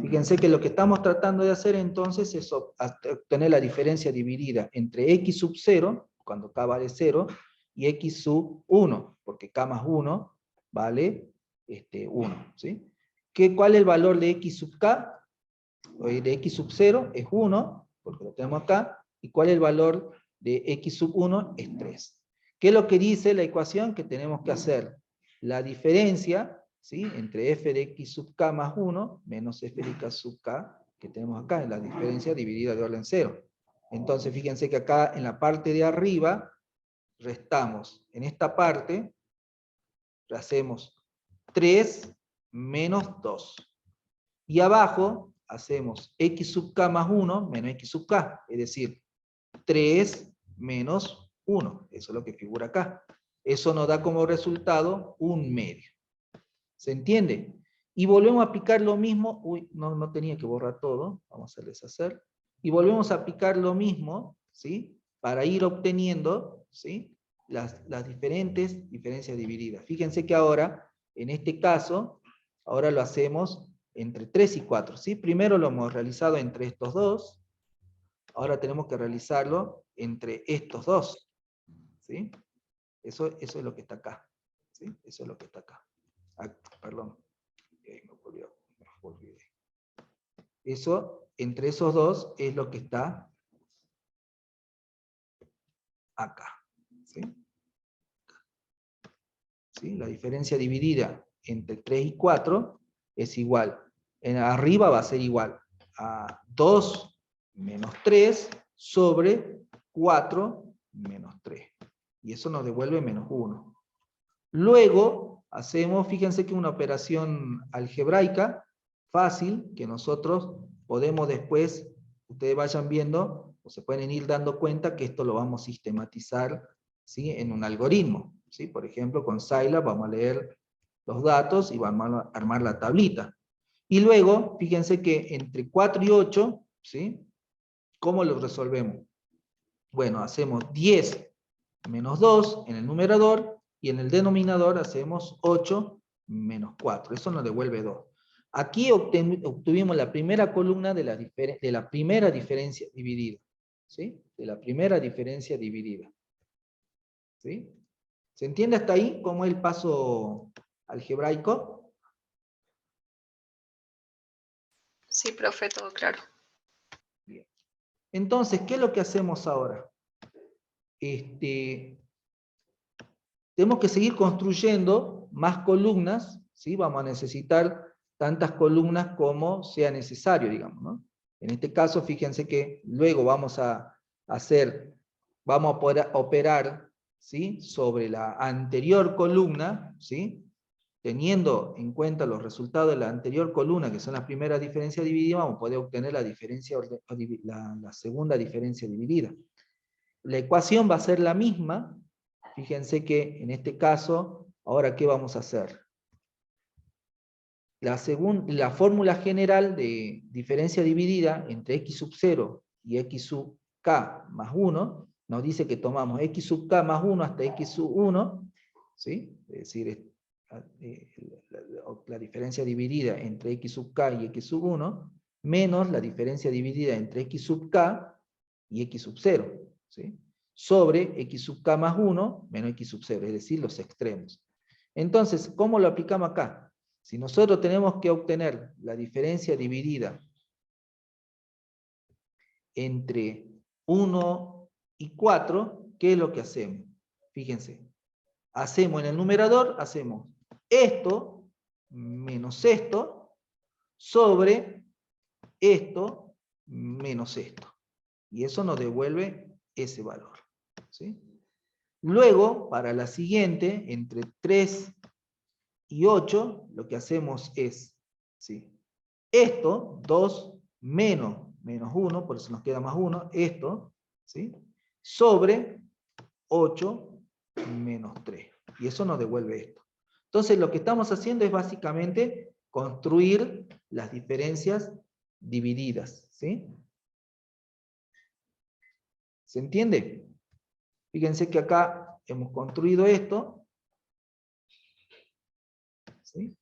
A: Fíjense que lo que estamos tratando de hacer entonces es obtener la diferencia dividida entre x sub 0, cuando k vale 0, y x sub 1, porque k más 1 vale 1, ¿sí? ¿Cuál es el valor de x sub k? De x sub 0 es 1, porque lo tenemos acá, y cuál es el valor de x sub 1 es 3. ¿Qué es lo que dice la ecuación? Que tenemos que hacer la diferencia, ¿sí? Entre f de x sub k más 1 menos f de k sub k, que tenemos acá, en la diferencia dividida de orden 0. Entonces, fíjense que acá en la parte de arriba, restamos en esta parte, hacemos 3 menos 2. Y abajo hacemos x sub k más 1 menos x sub k, es decir, 3 menos 1. Eso es lo que figura acá. Eso nos da como resultado 1/2. ¿Se entiende? Y volvemos a aplicar lo mismo. Uy, no tenía que borrar todo. Vamos a deshacer. Y volvemos a aplicar lo mismo, ¿sí? Para ir obteniendo, ¿sí? Las diferentes diferencias divididas. Fíjense que ahora, en este caso, ahora lo hacemos entre 3 y 4, ¿sí? Primero lo hemos realizado entre estos dos. Ahora tenemos que realizarlo entre estos dos, ¿sí? Eso es lo que está acá, ¿sí? Eso es lo que está acá. Ah, perdón, me olvidé. Eso, entre esos dos, es lo que está acá. ¿Sí? ¿Sí? La diferencia dividida entre 3 y 4 es igual. En arriba va a ser igual a 2 menos 3 sobre 4 menos 3. Y eso nos devuelve menos 1. Luego hacemos, fíjense que una operación algebraica fácil, que nosotros podemos después, ustedes vayan viendo, o se pueden ir dando cuenta que esto lo vamos a sistematizar, ¿sí?, en un algoritmo. ¿Sí? Por ejemplo, con Scilab vamos a leer los datos y vamos a armar la tablita. Y luego, fíjense que entre 4 y 8, ¿sí?, ¿cómo lo resolvemos? Bueno, hacemos 10 menos 2 en el numerador, y en el denominador hacemos 8 menos 4. Eso nos devuelve 2. Aquí obtuvimos la primera columna de la primera diferencia dividida. ¿Sí? De la primera diferencia dividida. ¿Sí? ¿Se entiende hasta ahí cómo es el paso algebraico?
C: Sí, profe, todo claro.
A: Bien. Entonces, ¿qué es lo que hacemos ahora? Tenemos que seguir construyendo más columnas, ¿sí? Vamos a necesitar tantas columnas como sea necesario, digamos, ¿no? En este caso, fíjense que luego vamos a poder operar, ¿sí?, sobre la anterior columna, ¿sí?, teniendo en cuenta los resultados de la anterior columna, que son las primeras diferencias divididas, vamos a poder obtener la segunda diferencia dividida. La ecuación va a ser la misma. Fíjense que en este caso, ahora ¿qué vamos a hacer? La fórmula general de diferencia dividida entre x sub 0 y x sub k más 1, nos dice que tomamos x sub k más 1 hasta x sub 1, ¿sí? Es decir, la diferencia dividida entre x sub k y x sub 1, menos la diferencia dividida entre x sub k y x sub 0, ¿sí?, sobre x sub k más 1 menos x sub 0, es decir, los extremos. Entonces, ¿cómo lo aplicamos acá? Si nosotros tenemos que obtener la diferencia dividida entre 1 y 4, ¿qué es lo que hacemos? Fíjense, hacemos en el numerador, hacemos esto menos esto sobre esto menos esto. Y eso nos devuelve ese valor. ¿Sí? Luego, para la siguiente, entre 3 y 8, lo que hacemos es, ¿sí?, esto, 2 menos 1, por eso nos queda más 1, esto, ¿sí?, sobre 8 menos 3. Y eso nos devuelve esto. Entonces, lo que estamos haciendo es básicamente construir las diferencias divididas. ¿Sí? ¿Se entiende? Fíjense que acá hemos construido esto. ¿Sí?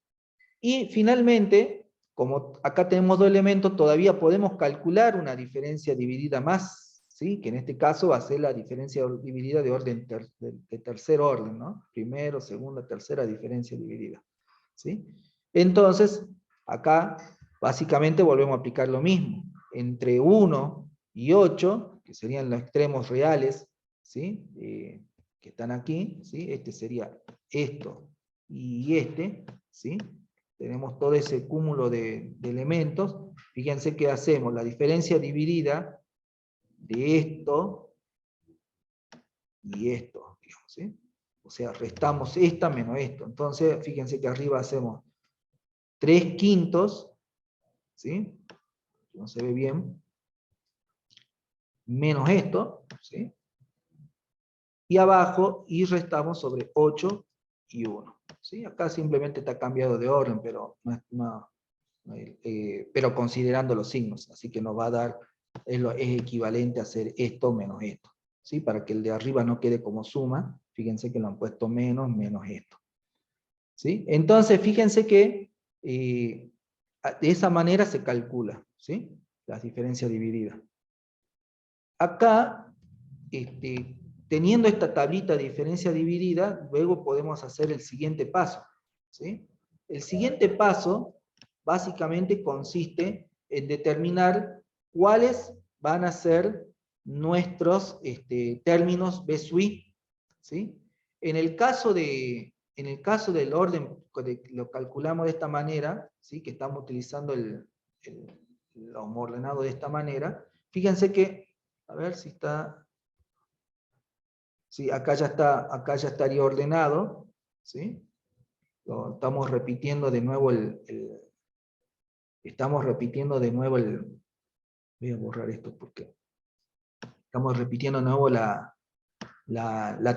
A: Y finalmente, como acá tenemos dos elementos, todavía podemos calcular una diferencia dividida más, ¿sí?, que en este caso va a ser la diferencia dividida de orden de tercer orden, ¿no? Primero, segunda, tercera diferencia dividida. ¿Sí? Entonces, acá básicamente volvemos a aplicar lo mismo. Entre 1 y 8, que serían los extremos reales, ¿sí?, que están aquí, ¿sí?, este sería esto y este, ¿sí? Tenemos todo ese cúmulo de elementos. Fíjense que hacemos la diferencia dividida de esto y esto, digamos, ¿sí? O sea, restamos esta menos esto. Entonces, fíjense que arriba hacemos 3/5, ¿sí?, no se ve bien, menos esto, ¿sí?, y abajo, y restamos sobre 8 y 1. ¿Sí? Acá simplemente está cambiado de orden, pero, pero considerando los signos, así que nos va a dar, es equivalente a hacer esto menos esto. ¿Sí? Para que el de arriba no quede como suma, fíjense que lo han puesto menos esto. ¿Sí? Entonces, fíjense que de esa manera se calcula, ¿sí?, las diferencias divididas. Acá, teniendo esta tablita de diferencia dividida, luego podemos hacer el siguiente paso. ¿Sí? El siguiente paso, básicamente, consiste en determinar cuáles van a ser nuestros términos B sub I, ¿sí? En el caso del orden, lo calculamos de esta manera, ¿sí? Que estamos utilizando lo ordenado de esta manera. Fíjense que, a ver si está, sí, acá ya estaría ordenado, ¿sí? Estamos repitiendo de nuevo voy a borrar esto porque estamos repitiendo de nuevo la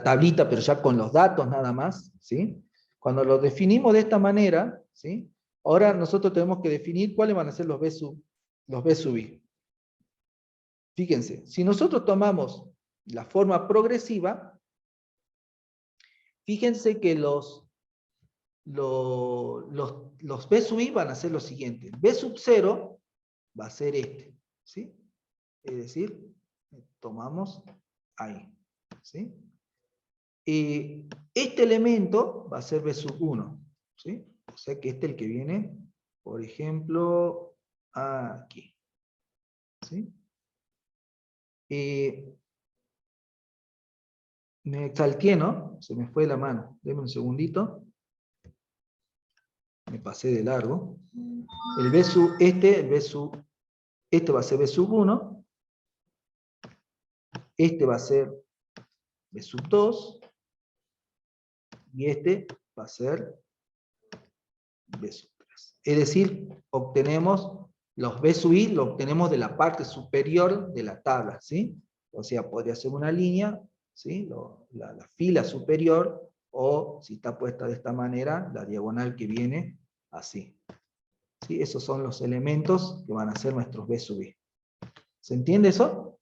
A: tablita, pero ya con los datos nada más, ¿sí? Cuando lo definimos de esta manera, ¿sí? Ahora nosotros tenemos que definir cuáles van a ser los B sub I. Fíjense, si nosotros tomamos la forma progresiva, fíjense que los B sub I van a ser los siguientes. B sub 0 va a ser este, ¿sí? Es decir, tomamos ahí, ¿sí? Este elemento va a ser B sub 1, ¿sí? O sea que este es el que viene, por ejemplo, aquí, ¿sí? Me exalté, ¿no? Se me fue la mano. Deme un segundito. Me pasé de largo. Este va a ser B sub 1. Este va a ser B sub 2. Y este va a ser B sub 3. Es decir, obtenemos los B sub I, lo obtenemos de la parte superior de la tabla, ¿sí? O sea, podría ser una línea, ¿sí? La fila superior, o si está puesta de esta manera, la diagonal que viene así. ¿Sí? Esos son los elementos que van a ser nuestros B sub I. ¿Se entiende eso?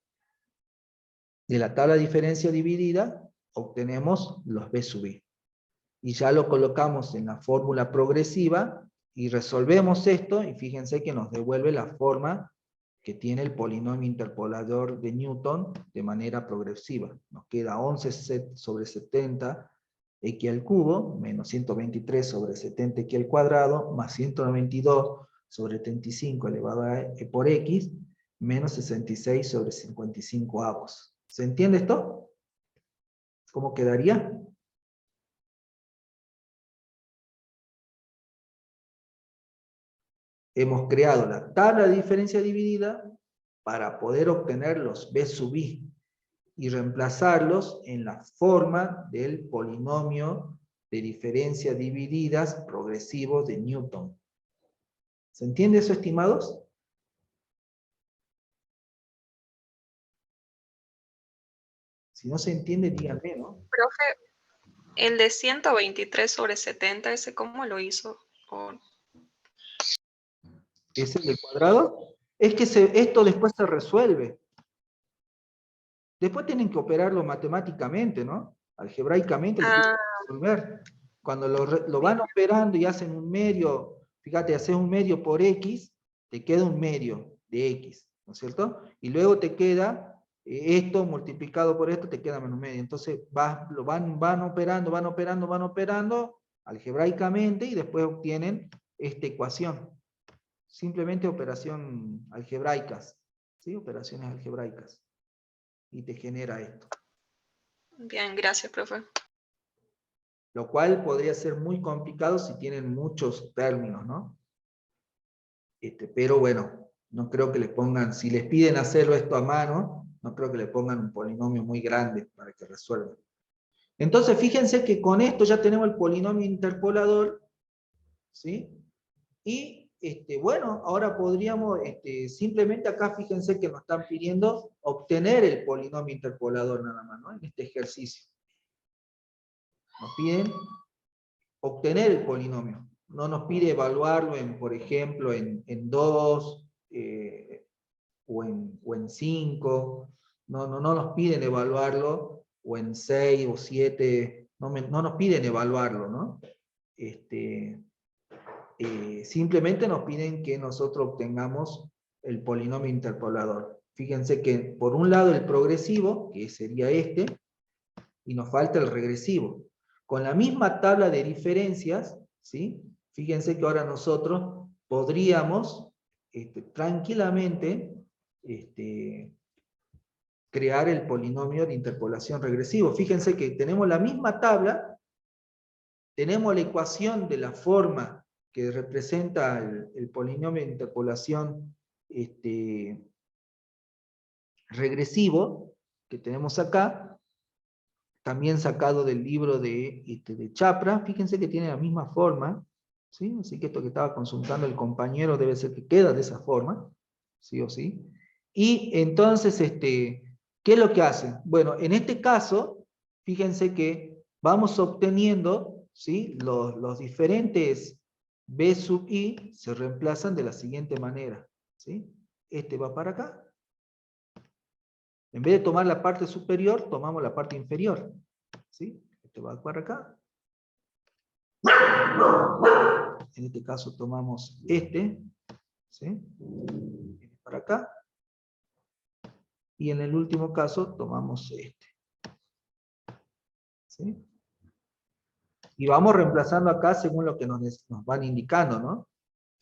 A: De la tabla de diferencia dividida, obtenemos los B sub I. Y ya lo colocamos en la fórmula progresiva, y resolvemos esto, y fíjense que nos devuelve la forma que tiene el polinomio interpolador de Newton de manera progresiva. Nos queda 11 sobre 70 x al cubo, menos 123 sobre 70 x al cuadrado, más 192 sobre 35 elevado por x, menos 66 sobre 55 avos. ¿Se entiende esto? ¿Cómo quedaría? Hemos creado la tabla de diferencia dividida para poder obtener los B sub I y reemplazarlos en la forma del polinomio de diferencia divididas progresivo de Newton. ¿Se entiende eso, estimados? Si no se entiende, díganme, ¿no?
C: Profe, el de 123 sobre 70, ¿ese cómo lo hizo?
A: ¿Es el del cuadrado? Es que esto después se resuelve. Después tienen que operarlo matemáticamente, ¿no? Algebraicamente lo tienen que resolver. Cuando lo van operando y hacen un medio, fíjate, haces un medio por x, te queda un medio de x, ¿no es cierto? Y luego te queda esto multiplicado por esto, te queda menos medio. Entonces lo van operando algebraicamente, y después obtienen esta ecuación. Simplemente operación algebraicas, ¿sí? Operaciones algebraicas. Y te genera esto.
C: Bien, gracias, profe.
A: Lo cual podría ser muy complicado si tienen muchos términos, ¿no? Pero bueno, no creo que les pongan, si les piden hacerlo esto a mano, no creo que le pongan un polinomio muy grande para que resuelvan. Entonces, fíjense que con esto ya tenemos el polinomio interpolador, ¿sí? Y bueno, ahora podríamos, simplemente acá fíjense que nos están pidiendo obtener el polinomio interpolador nada más, ¿no? En este ejercicio. Nos piden obtener el polinomio. No nos pide evaluarlo en, por ejemplo, en 2 o en 5. No nos piden evaluarlo, o en 6 o 7. No nos piden evaluarlo, ¿no? Simplemente nos piden que nosotros obtengamos el polinomio interpolador. Fíjense que por un lado el progresivo, que sería este, y nos falta el regresivo. Con la misma tabla de diferencias, ¿sí? Fíjense que ahora nosotros podríamos tranquilamente crear el polinomio de interpolación regresivo. Fíjense que tenemos la misma tabla, tenemos la ecuación de la forma que representa el polinomio de interpolación regresivo, que tenemos acá, también sacado del libro de Chapra. Fíjense que tiene la misma forma, ¿sí? Así que esto que estaba consultando el compañero debe ser que queda de esa forma, sí o sí. Y entonces, ¿qué es lo que hace? Bueno, en este caso, fíjense que vamos obteniendo, ¿sí? Los diferentes B sub I se reemplazan de la siguiente manera, ¿sí? Este va para acá. En vez de tomar la parte superior, tomamos la parte inferior, ¿sí? Este va para acá. En este caso tomamos este, ¿sí? Para acá. Y en el último caso tomamos este, ¿sí? Y vamos reemplazando acá según lo que nos van indicando, ¿no?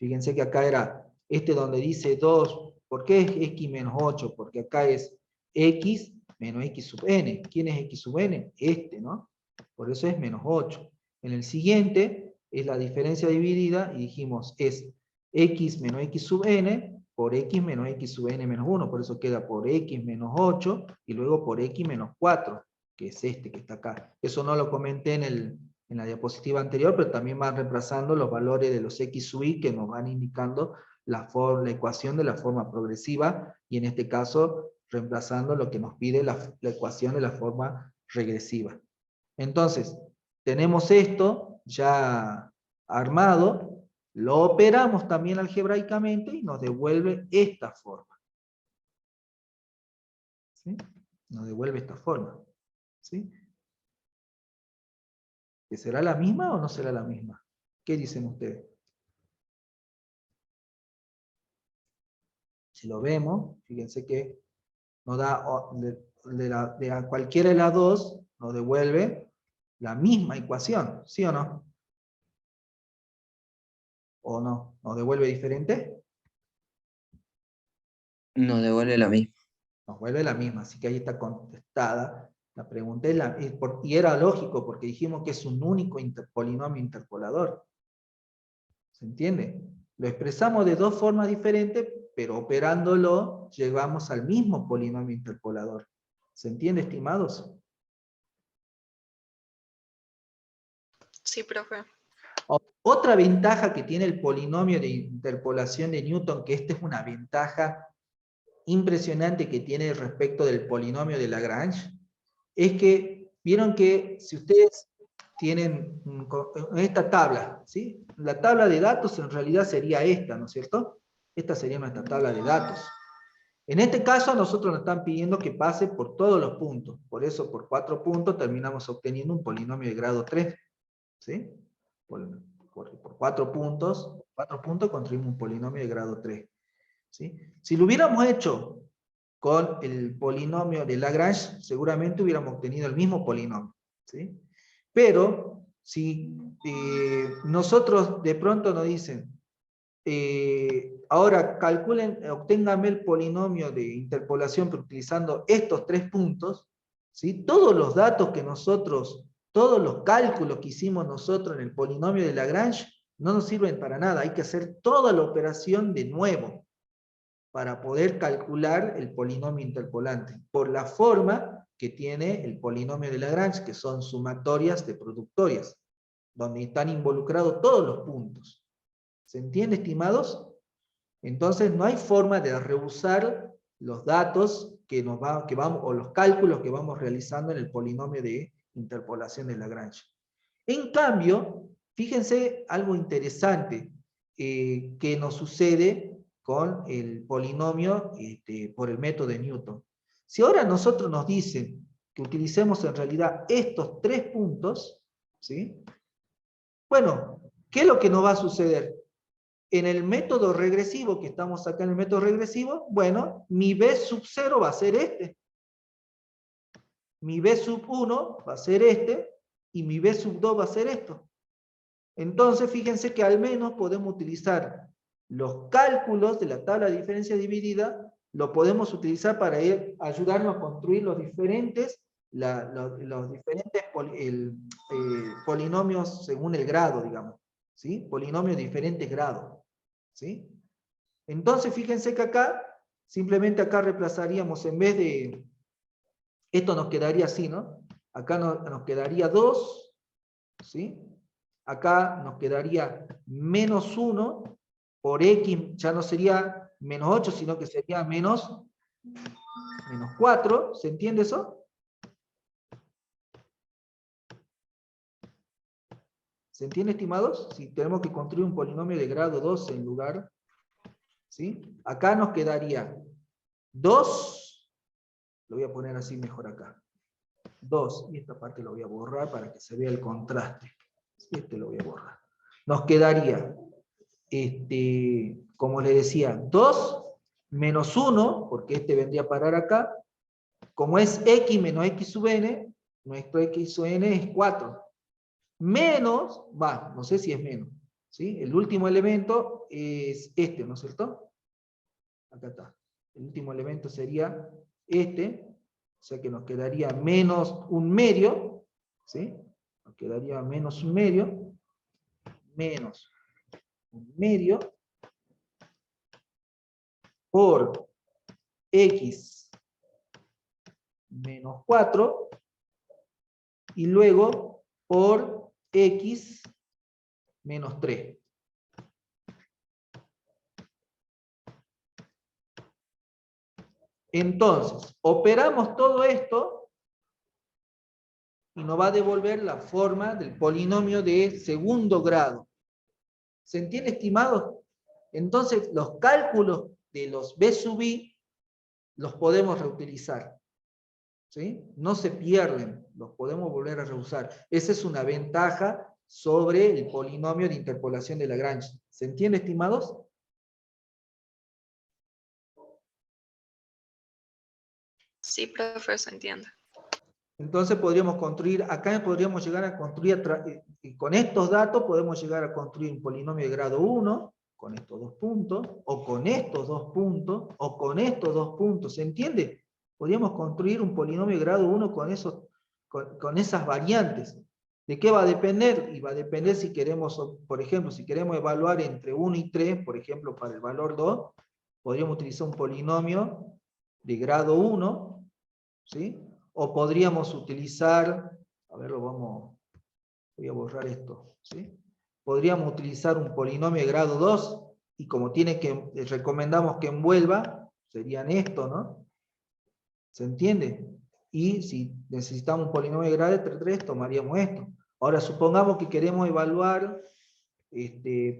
A: Fíjense que acá era este donde dice 2. ¿Por qué es x menos 8? Porque acá es x menos x sub n. ¿Quién es x sub n? Este, ¿no? Por eso es menos 8. En el siguiente es la diferencia dividida y dijimos es x menos x sub n por x menos x sub n menos 1. Por eso queda por x menos 8 y luego por x menos 4, que es este que está acá. Eso no lo comenté en la diapositiva anterior, pero también van reemplazando los valores de los x sub i que nos van indicando la ecuación de la forma progresiva, y en este caso reemplazando lo que nos pide la ecuación de la forma regresiva. Entonces, tenemos esto ya armado, lo operamos también algebraicamente y nos devuelve esta forma. ¿Sí? Nos devuelve esta forma. ¿Sí? ¿Que será la misma o no será la misma? ¿Qué dicen ustedes? Si lo vemos, fíjense que nos da, de cualquiera de las dos, nos devuelve la misma ecuación, ¿sí o no? ¿O no? ¿Nos devuelve diferente?
B: Nos devuelve la misma.
A: Nos vuelve la misma, así que ahí está contestada. La pregunta y era lógico, porque dijimos que es un único polinomio interpolador. ¿Se entiende? Lo expresamos de dos formas diferentes, pero operándolo llegamos al mismo polinomio interpolador. ¿Se entiende, estimados?
C: Sí, profe.
A: Otra ventaja que tiene el polinomio de interpolación de Newton, que esta es una ventaja impresionante que tiene respecto del polinomio de Lagrange, es que vieron que si ustedes tienen esta tabla, ¿sí? La tabla de datos en realidad sería esta, ¿no es cierto? Esta sería nuestra tabla de datos. En este caso a nosotros nos están pidiendo que pase por todos los puntos, por eso por 4 puntos terminamos obteniendo un polinomio de grado 3, ¿sí? Por 4 puntos construimos un polinomio de grado 3, ¿sí? Si lo hubiéramos hecho con el polinomio de Lagrange, seguramente hubiéramos obtenido el mismo polinomio, ¿sí? Pero, si nosotros de pronto nos dicen, ahora calculen, obténganme el polinomio de interpolación utilizando estos 3 puntos, ¿sí? Todos los datos que nosotros, todos los cálculos que hicimos nosotros en el polinomio de Lagrange, no nos sirven para nada, hay que hacer toda la operación de nuevo, para poder calcular el polinomio interpolante, por la forma que tiene el polinomio de Lagrange, que son sumatorias de productorias, donde están involucrados todos los puntos. ¿Se entiende, estimados? Entonces no hay forma de rehusar los datos o los cálculos que vamos realizando en el polinomio de interpolación de Lagrange. En cambio, fíjense algo interesante que nos sucede con el polinomio por el método de Newton. Si ahora nosotros nos dicen que utilicemos en realidad estos 3 puntos, ¿sí? Bueno, ¿qué es lo que nos va a suceder? En el método regresivo, que estamos acá en el método regresivo, bueno, mi B sub 0 va a ser este. Mi B sub 1 va a ser este, y mi B sub 2 va a ser esto. Entonces, fíjense que al menos podemos utilizar los cálculos de la tabla de diferencia dividida lo podemos utilizar para ayudarnos a construir los diferentes, polinomios según el grado, digamos, ¿sí? Polinomios de diferentes grados, ¿sí? Entonces, fíjense que acá, simplemente acá reemplazaríamos, en vez de, esto nos quedaría así, ¿no? Acá nos quedaría 2, ¿sí? Acá nos quedaría menos 1, por x ya no sería menos 8, sino que sería menos 4, ¿se entiende eso? ¿Se entiende, estimados? Si tenemos que construir un polinomio de grado 2 en lugar, ¿sí? Acá nos quedaría 2, lo voy a poner así mejor acá, 2, y esta parte lo voy a borrar para que se vea el contraste. Este lo voy a borrar. Nos quedaría, como les decía, 2 menos 1, porque este vendría a parar acá. Como es x menos x sub n, nuestro x sub n es 4. Menos, no sé si es menos, ¿sí? El último elemento es este, ¿no es cierto? Acá está. El último elemento sería este, o sea que nos quedaría menos un medio, ¿sí? Nos quedaría menos un medio, por x menos 4, y luego por x menos 3. Entonces, operamos todo esto y nos va a devolver la forma del polinomio de segundo grado. ¿Se entiende, estimados? Entonces, los cálculos de los b sub i los podemos reutilizar, ¿sí? No se pierden, los podemos volver a reusar. Esa es una ventaja sobre el polinomio de interpolación de Lagrange. ¿Se entiende, estimados?
C: Sí, profe, se entiende.
A: Entonces podríamos construir, acá podríamos llegar a construir, con estos datos podemos llegar a construir un polinomio de grado 1, con estos dos puntos, o con estos dos puntos, o con estos dos puntos, ¿se entiende? Podríamos construir un polinomio de grado 1 con esas variantes. ¿De qué va a depender? Y va a depender si queremos, por ejemplo, si queremos evaluar entre 1 y 3, por ejemplo, para el valor 2, podríamos utilizar un polinomio de grado 1, ¿sí? O podríamos utilizar, a ver, voy a borrar esto, ¿sí? Podríamos utilizar un polinomio de grado 2, y como recomendamos que envuelva, serían esto, ¿no? ¿Se entiende? Y si necesitamos un polinomio de grado 3, tomaríamos esto. Ahora, supongamos que queremos evaluar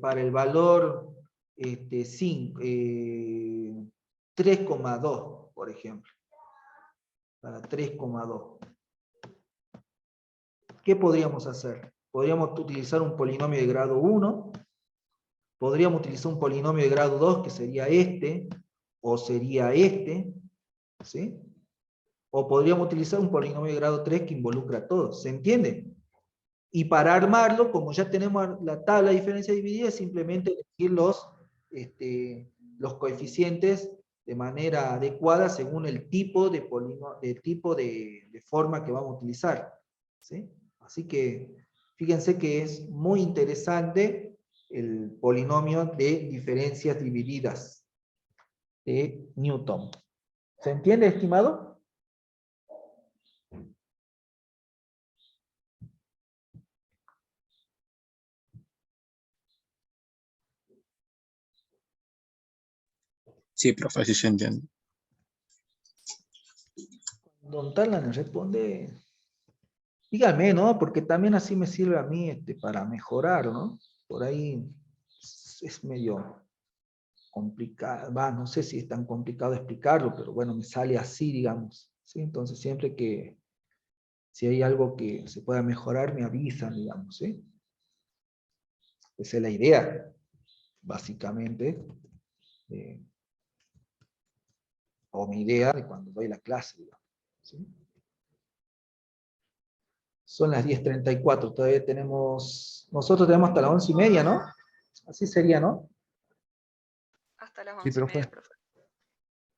A: para el valor 3,2, por ejemplo. Para 3,2. ¿Qué podríamos hacer? Podríamos utilizar un polinomio de grado 1, podríamos utilizar un polinomio de grado 2, que sería este, o sería este, ¿sí? O podríamos utilizar un polinomio de grado 3 que involucra a todos, ¿se entiende? Y para armarlo, como ya tenemos la tabla de diferencia dividida, es simplemente elegir los coeficientes de manera adecuada según el tipo de forma que vamos a utilizar, ¿sí? Así que fíjense que es muy interesante el polinomio de diferencias divididas de Newton. ¿Se entiende, estimado?
B: Sí, profe, sí se entiende.
A: Don Tarlan responde, dígame, ¿no? Porque también así me sirve a mí para mejorar, ¿no? Por ahí es medio complicado, no sé si es tan complicado explicarlo, pero bueno, me sale así, digamos, ¿sí? Entonces siempre que, si hay algo que se pueda mejorar, me avisan, digamos, ¿sí? Esa es la idea, básicamente, o mi idea de cuando doy la clase, digamos, ¿sí? Son las 10:34, todavía nosotros tenemos hasta las 11:30, ¿no? Así sería, ¿no?
C: hasta las
B: Sí,
C: 11:30,
B: profe.
C: profe.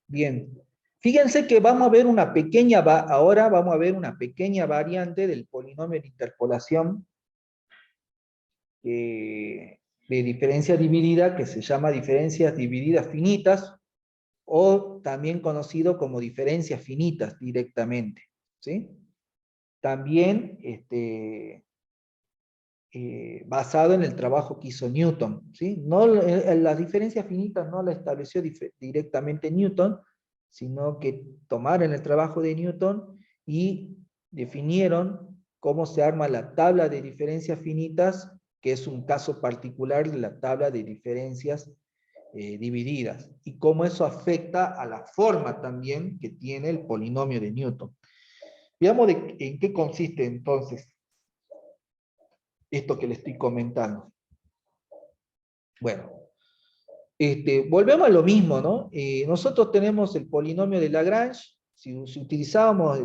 A: Bien. Fíjense que vamos a ver una pequeña, ahora vamos a ver una pequeña variante del polinomio de interpolación de diferencia dividida, que se llama diferencias divididas finitas, o también conocido como diferencias finitas directamente, ¿sí? También basado en el trabajo que hizo Newton, ¿sí? No, las diferencias finitas no las estableció directamente Newton, sino que tomaron el trabajo de Newton y definieron cómo se arma la tabla de diferencias finitas, que es un caso particular de la tabla de diferencias divididas, y cómo eso afecta a la forma también que tiene el polinomio de Newton. Veamos en qué consiste entonces esto que le estoy comentando. Bueno, volvemos a lo mismo, ¿no? Nosotros tenemos el polinomio de Lagrange. Si utilizáramos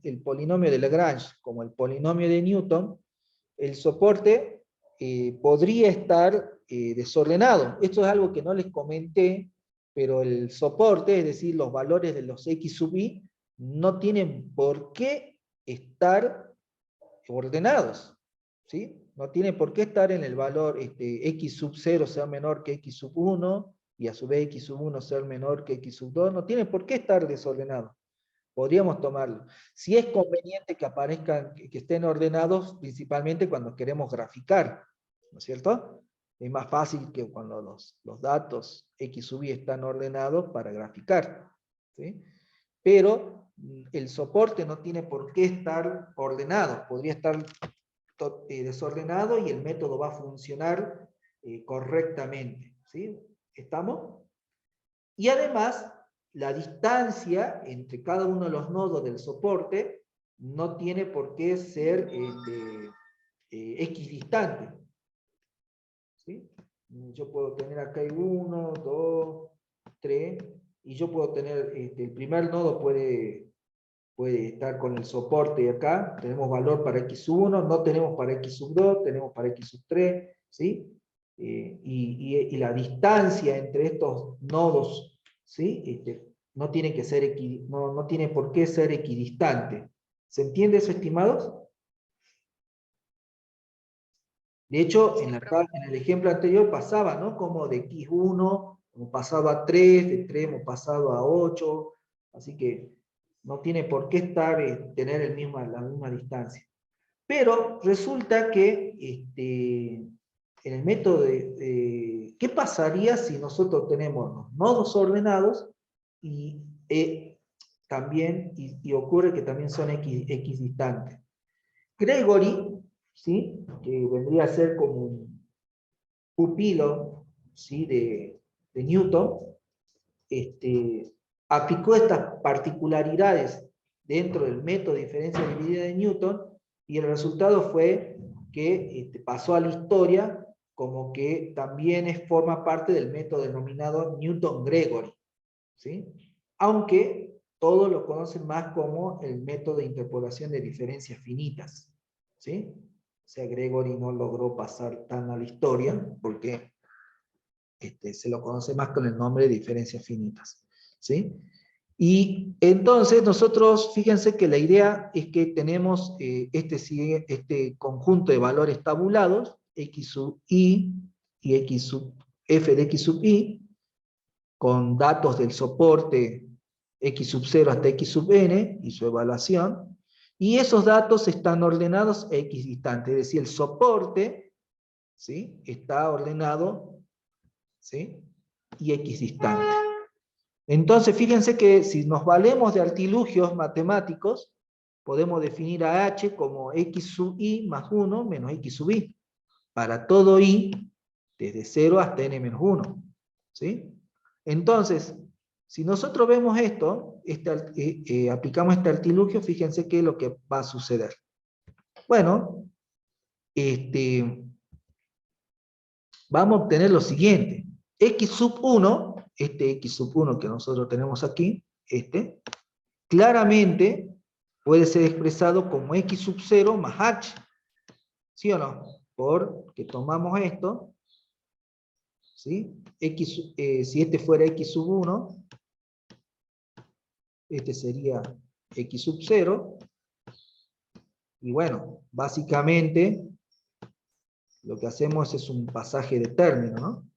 A: el polinomio de Lagrange como el polinomio de Newton, el soporte podría estar desordenado. Esto es algo que no les comenté, pero el soporte, es decir, los valores de los x sub i, no tienen por qué estar ordenados, ¿sí? No tiene por qué estar en el valor x sub 0 sea menor que x sub 1, y a su vez x sub 1 ser menor que x sub 2, no tiene por qué estar desordenado. Podríamos tomarlo. Si es conveniente que aparezcan, que estén ordenados, principalmente cuando queremos graficar, ¿no es cierto? Es más fácil que cuando los datos x sub i están ordenados para graficar, ¿sí? Pero el soporte no tiene por qué estar ordenado, podría estar desordenado y el método va a funcionar correctamente, ¿sí? ¿Estamos? Y además, la distancia entre cada uno de los nodos del soporte no tiene por qué ser equidistante, ¿sí? Yo puedo tener acá 1, 2, 3, y yo puedo tener, el primer nodo puede estar con el soporte acá, tenemos valor para x sub 1, no tenemos para x sub 2, tenemos para x sub 3, ¿sí? Y la distancia entre estos nodos, ¿sí? No tiene que ser no tiene por qué ser equidistante. ¿Se entiende eso, estimados? De hecho, en el ejemplo anterior pasaba, ¿no? Como de x1 hemos pasado a 3, de 3 hemos pasado a 8, así que no tiene por qué tener la misma distancia. Pero resulta que en el método ¿qué pasaría si nosotros tenemos los nodos ordenados y también, y ocurre que también son equidistantes? Gregory, ¿sí? Que vendría a ser como un pupilo, ¿sí? de Newton, aplicó estas particularidades dentro del método de diferencia dividida de Newton, y el resultado fue que pasó a la historia como que también forma parte del método denominado Newton-Gregory, ¿sí? Aunque todos lo conocen más como el método de interpolación de diferencias finitas, ¿sí? O sea, Gregory no logró pasar tan a la historia porque se lo conoce más con el nombre de diferencias finitas, ¿sí? Y entonces nosotros, fíjense que la idea es que tenemos este conjunto de valores tabulados, x sub i y f de x sub i, con datos del soporte x sub 0 hasta x sub n y su evaluación, y esos datos están ordenados equidistante, es decir, el soporte, ¿sí? Está ordenado, ¿sí? Y equidistante. Entonces, fíjense que si nos valemos de artilugios matemáticos, podemos definir a h como x sub i más 1 menos x sub i, para todo i desde 0 hasta n menos 1, ¿sí? Entonces, si nosotros vemos esto, aplicamos este artilugio, fíjense qué es lo que va a suceder. Bueno, vamos a obtener lo siguiente. X sub 1, X sub 1 que nosotros tenemos aquí, claramente puede ser expresado como X sub 0 más H. ¿Sí o no? Porque tomamos esto, ¿sí? Si este fuera x sub 1, este sería x sub 0, y bueno, básicamente lo que hacemos es un pasaje de término, ¿no?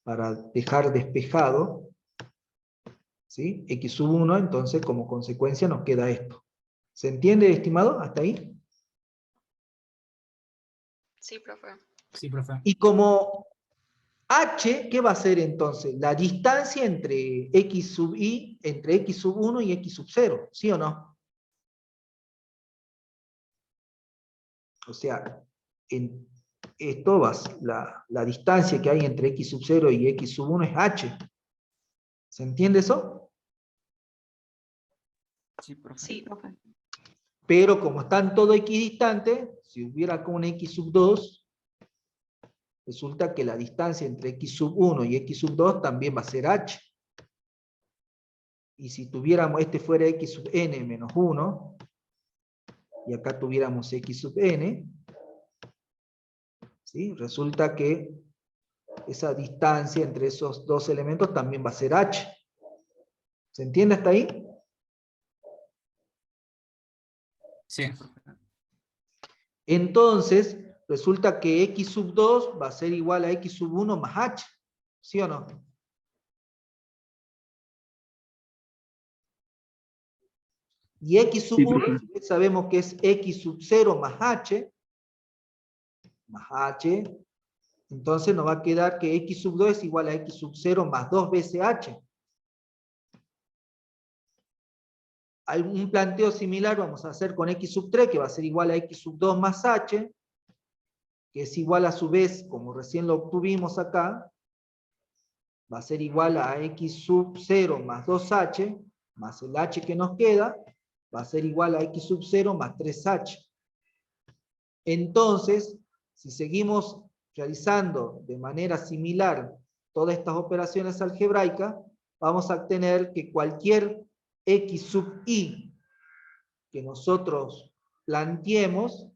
A: Para dejar despejado, ¿sí? X sub 1, entonces como consecuencia nos queda esto. ¿Se entiende, estimado? ¿Hasta ahí?
C: Sí, profe.
E: Sí, profe.
A: Y como h, ¿qué va a ser entonces? La distancia entre x sub i, entre x sub 1 y x sub 0, ¿sí o no? O sea, en esto la distancia que hay entre x sub 0 y x sub 1 es h. ¿Se entiende eso?
E: Sí, profe.
C: Sí, profe.
A: Pero como están todos equidistantes, si hubiera acá un x sub 2, resulta que la distancia entre x sub 1 y x sub 2 también va a ser h. Y si tuviéramos, este fuera x sub n menos 1, y acá tuviéramos x sub n, ¿sí? Resulta que esa distancia entre esos dos elementos también va a ser h. ¿Se entiende hasta ahí?
E: Sí.
A: Entonces, resulta que x sub 2 va a ser igual a x sub 1 más h. ¿Sí o no? Y x sub 1 sabemos que es x sub 0 más h, entonces nos va a quedar que x sub 2 es igual a x sub 0 más 2 veces h. Un planteo similar vamos a hacer con x sub 3, que va a ser igual a x sub 2 más h, que es igual a su vez, como recién lo obtuvimos acá, va a ser igual a x sub 0 más 2h, más el h que nos queda, va a ser igual a x sub 0 más 3h. Entonces, si seguimos realizando de manera similar todas estas operaciones algebraicas, vamos a tener que cualquier x sub i que nosotros planteemos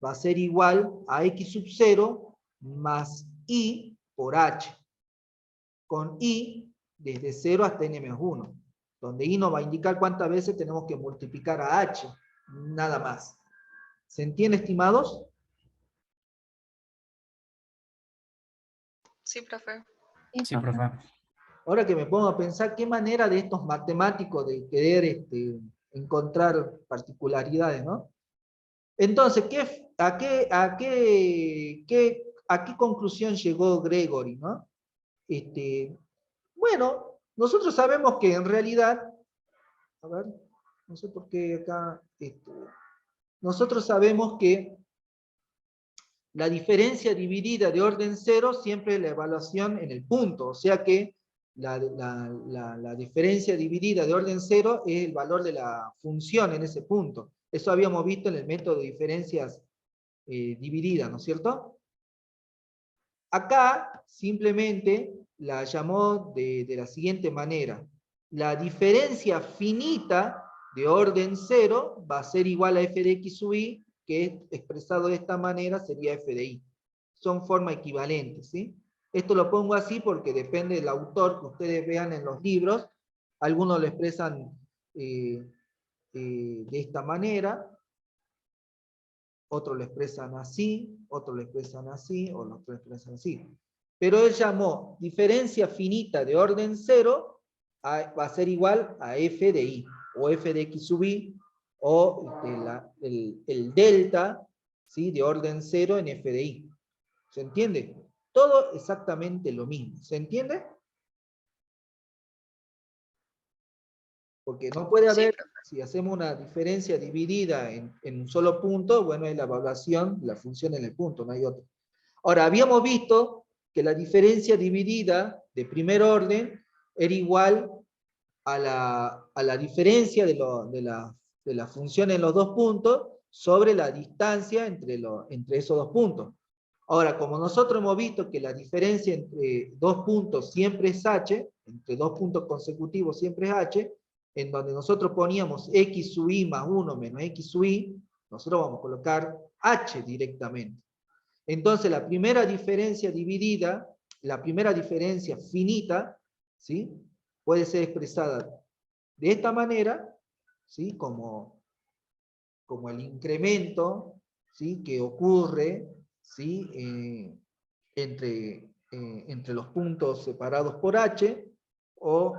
A: va a ser igual a x sub 0 más i por h, con i desde 0 hasta n-1, donde i nos va a indicar cuántas veces tenemos que multiplicar a h, nada más. ¿Se entiende, estimados?
C: Sí, profe.
E: Sí, profe.
A: Ahora que me pongo a pensar, qué manera de estos matemáticos de querer encontrar particularidades, ¿no? Entonces, ¿a qué conclusión llegó Gregory, ¿no? Bueno, nosotros sabemos que en realidad, a ver, no sé por qué acá, nosotros sabemos que la diferencia dividida de orden 0 siempre es la evaluación en el punto, o sea que la diferencia dividida de orden 0 es el valor de la función en ese punto. Eso habíamos visto en el método de diferencias divididas, ¿no es cierto? Acá simplemente la llamó de la siguiente manera. La diferencia finita de orden 0 va a ser igual a f de x sub i, que expresado de esta manera sería f de i. Son formas equivalentes, ¿sí? Esto lo pongo así porque depende del autor que ustedes vean en los libros. Algunos lo expresan de esta manera, otros lo expresan así, otros lo expresan así, o otros lo expresan así. Pero él llamó diferencia finita de orden 0 va a ser igual a f de i, o f de x sub i, o el delta, ¿sí?, de orden 0 en f de i. ¿Se entiende? Todo exactamente lo mismo. ¿Se entiende? Porque no puede haber, si hacemos una diferencia dividida en un solo punto, bueno, es la evaluación, la función en el punto, no hay otra. Ahora, habíamos visto que la diferencia dividida de primer orden era igual a la diferencia de la función en los dos puntos sobre la distancia entre esos dos puntos. Ahora, como nosotros hemos visto que la diferencia entre dos puntos siempre es h, entre dos puntos consecutivos siempre es h, en donde nosotros poníamos x sub i más 1 menos x sub i, nosotros vamos a colocar h directamente. Entonces la primera diferencia dividida la primera diferencia finita, ¿sí? Puede ser expresada de esta manera, ¿sí? Como el incremento, ¿sí? Que ocurre, ¿sí? Entre los puntos separados por h, o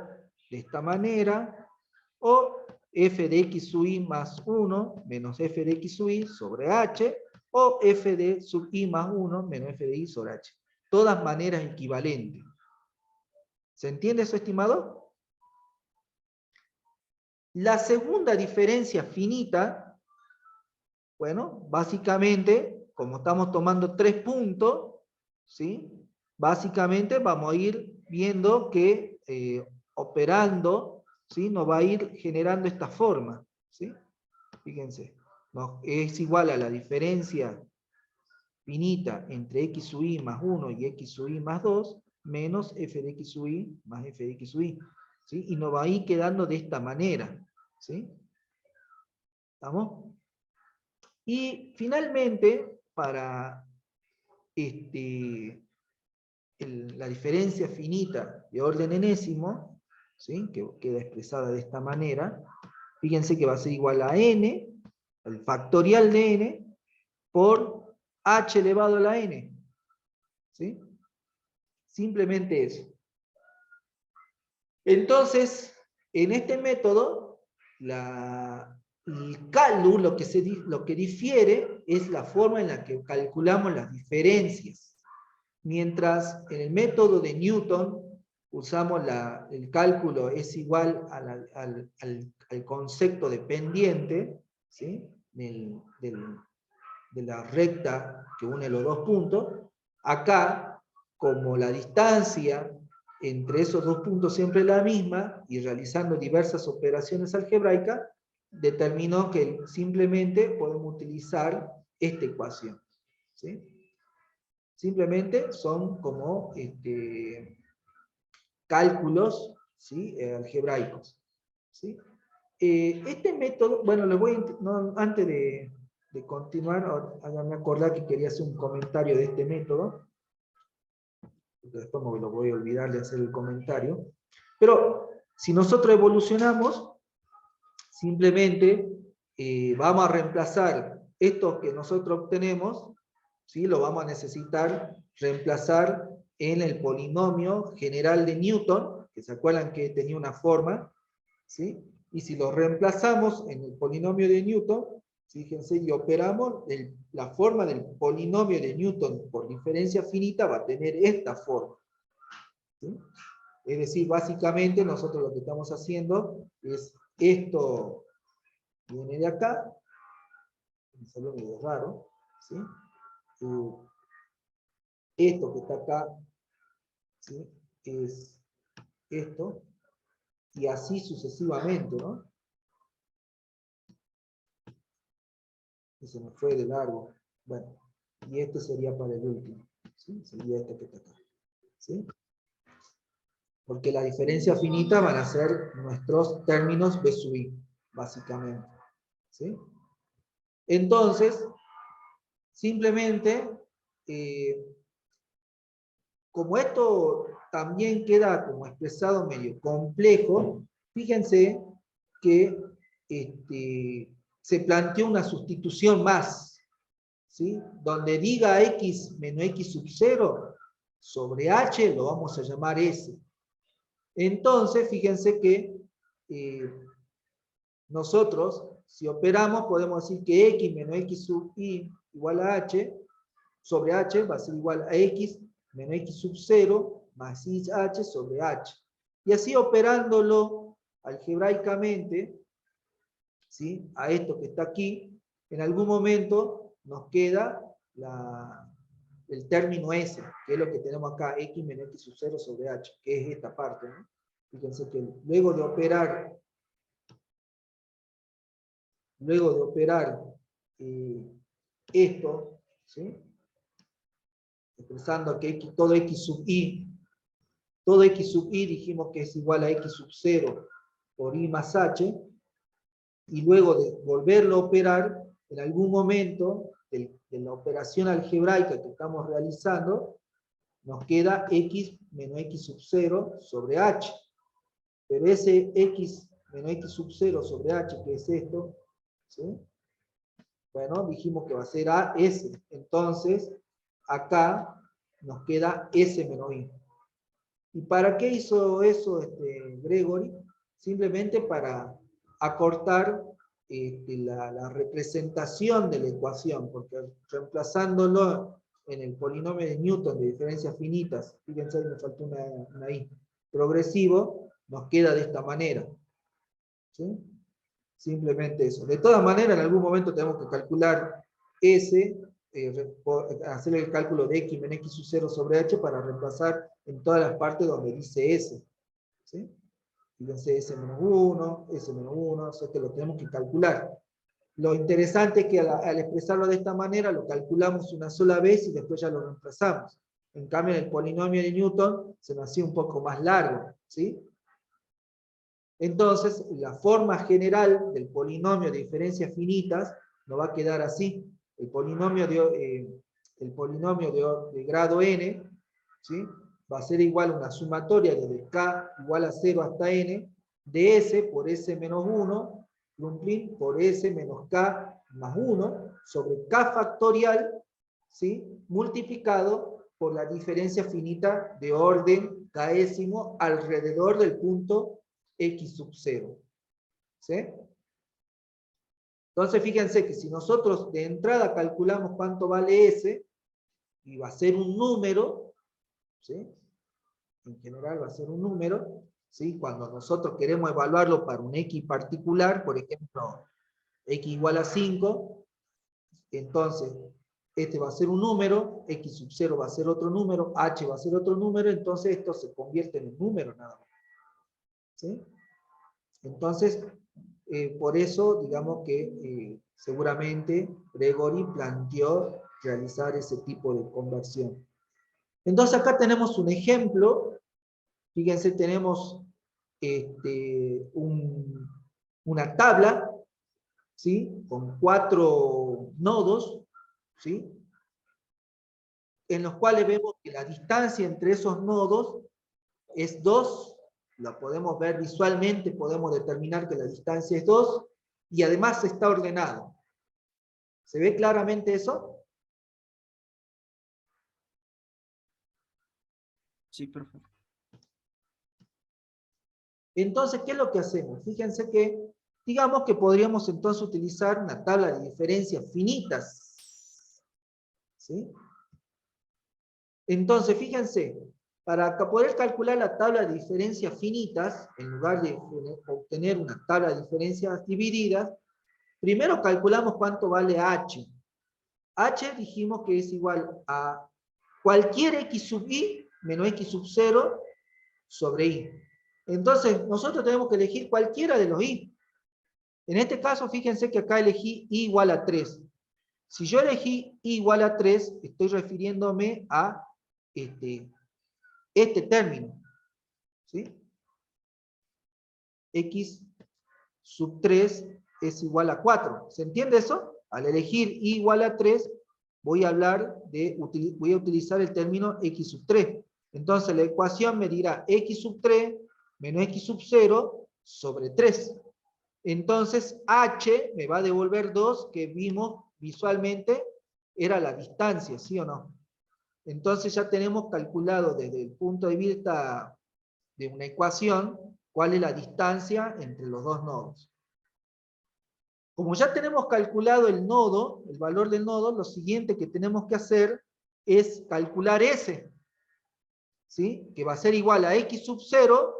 A: de esta manera, o f de x sub i más 1 menos f de x sub i sobre h, o f de sub i más 1 menos f de i sobre h. Todas maneras equivalentes. ¿Se entiende eso, estimado? La segunda diferencia finita, bueno, básicamente, como estamos tomando 3 puntos, ¿sí? Básicamente vamos a ir viendo que operando, ¿sí? Nos va a ir generando esta forma, ¿sí? Fíjense, es igual a la diferencia finita entre x sub i más 1 y x sub i más 2, menos f de x sub i más f de x sub i, ¿sí? Y nos va a ir quedando de esta manera, ¿sí? ¿Estamos? Y finalmente, para la diferencia finita de orden enésimo, ¿sí? Que queda expresada de esta manera, fíjense que va a ser igual a n, el factorial de n, por h elevado a la n. ¿Sí? Simplemente eso. Entonces, en este método, el cálculo, lo que difiere es la forma en la que calculamos las diferencias. Mientras en el método de Newton usamos el cálculo es igual al concepto de pendiente, ¿sí? De la recta que une los dos puntos. Acá, como la distancia entre esos dos puntos siempre es la misma, y realizando diversas operaciones algebraicas, determinó que simplemente podemos utilizar esta ecuación, ¿sí? Simplemente son como cálculos, ¿sí? Algebraicos, ¿sí? Este método, bueno, antes de continuar, háganme acordar que quería hacer un comentario de este método, porque después me lo voy a olvidar de hacer el comentario. Pero si nosotros evolucionamos, simplemente vamos a reemplazar esto que nosotros obtenemos, ¿sí? Lo vamos a necesitar reemplazar en el polinomio general de Newton, que se acuerdan que tenía una forma, ¿sí? Y si lo reemplazamos en el polinomio de Newton, fíjense, y operamos, la forma del polinomio de Newton por diferencia finita va a tener esta forma, ¿sí? Es decir, básicamente nosotros lo que estamos haciendo es esto viene de acá, me salió medio raro, ¿sí? Esto que está acá, ¿sí? Es esto, y así sucesivamente, ¿no? Y se me fue de largo. Bueno, y este sería para el último, ¿sí? Sería este que está acá, ¿sí? Porque la diferencia finita van a ser nuestros términos B sub i, básicamente, ¿sí? Entonces, simplemente, como esto también queda como expresado medio complejo, fíjense que se planteó una sustitución más, ¿sí? Donde diga x menos x sub 0 sobre h, lo vamos a llamar s. Entonces, fíjense que nosotros, si operamos, podemos decir que x menos x sub i igual a h, sobre h va a ser igual a x menos x sub 0 más h sobre h. Y así operándolo algebraicamente, ¿sí? A esto que está aquí, en algún momento nos queda el término s, que es lo que tenemos acá, x menos x sub 0 sobre h, que es esta parte, ¿no? Fíjense que luego de operar esto, ¿sí? Expresando que todo x sub i dijimos que es igual a x sub 0 por i más h, y luego de volverlo a operar, en algún momento de la operación algebraica que estamos realizando, nos queda x menos x sub 0 sobre h. Pero ese x menos x sub 0 sobre h, que es esto, ¿sí? Bueno, dijimos que va a ser a s. Entonces, acá nos queda s menos i. ¿Y para qué hizo eso Gregory? Simplemente para acortar la representación de la ecuación, porque reemplazándolo en el polinomio de Newton de diferencias finitas, fíjense, me faltó una i, progresivo, nos queda de esta manera. ¿Sí? Simplemente eso. De todas maneras, en algún momento tenemos que calcular s, hacer el cálculo de x menos x sub 0 sobre h para reemplazar en todas las partes donde dice s. ¿Sí? Fíjense, s menos 1, o sea que lo tenemos que calcular. Lo interesante es que al expresarlo de esta manera, lo calculamos una sola vez y después ya lo reemplazamos. En cambio, en el polinomio de Newton se nos hacía un poco más largo. ¿Sí? Entonces, la forma general del polinomio de diferencias finitas nos va a quedar así. El polinomio de grado n, ¿sí? Va a ser igual a una sumatoria desde k igual a 0 hasta n, de s por s menos 1, por s menos k más 1, sobre k factorial, ¿sí? Multiplicado por la diferencia finita de orden késimo alrededor del punto x sub 0. ¿Sí? Entonces fíjense que si nosotros de entrada calculamos cuánto vale s, y va a ser un número, ¿sí? En general va a ser un número, ¿sí? Cuando nosotros queremos evaluarlo para un x particular, por ejemplo, x igual a 5, entonces este va a ser un número, x sub 0 va a ser otro número, h va a ser otro número, entonces esto se convierte en un número nada más. ¿Sí? Entonces, por eso, digamos que seguramente Gregory planteó realizar ese tipo de conversión. Entonces acá tenemos un ejemplo. Fíjense, tenemos una tabla, ¿sí? Con 4 nodos, ¿sí? En los cuales vemos que la distancia entre esos nodos es 2. La podemos ver visualmente, podemos determinar que la distancia es 2, y además está ordenado. ¿Se ve claramente eso?
E: Sí, profe.
A: Entonces, ¿qué es lo que hacemos? Fíjense que, digamos que podríamos entonces utilizar una tabla de diferencias finitas. ¿Sí? Entonces, fíjense, para poder calcular la tabla de diferencias finitas, en lugar de obtener una tabla de diferencias divididas, primero calculamos cuánto vale h. H dijimos que es igual a cualquier x sub i menos x sub 0 sobre i. Entonces, nosotros tenemos que elegir cualquiera de los i. En este caso, fíjense que acá elegí i igual a 3. Si yo elegí i igual a 3, estoy refiriéndome a este término. ¿Sí? X sub 3 es igual a 4. ¿Se entiende eso? Al elegir i igual a 3, voy a utilizar el término x sub 3. Entonces la ecuación me dirá x sub 3 menos x sub 0 sobre 3. Entonces h me va a devolver 2, que vimos visualmente era la distancia, ¿sí o no? Entonces ya tenemos calculado desde el punto de vista de una ecuación cuál es la distancia entre los dos nodos. Como ya tenemos calculado el nodo, el valor del nodo, lo siguiente que tenemos que hacer es calcular S, ¿sí? Que va a ser igual a x sub 0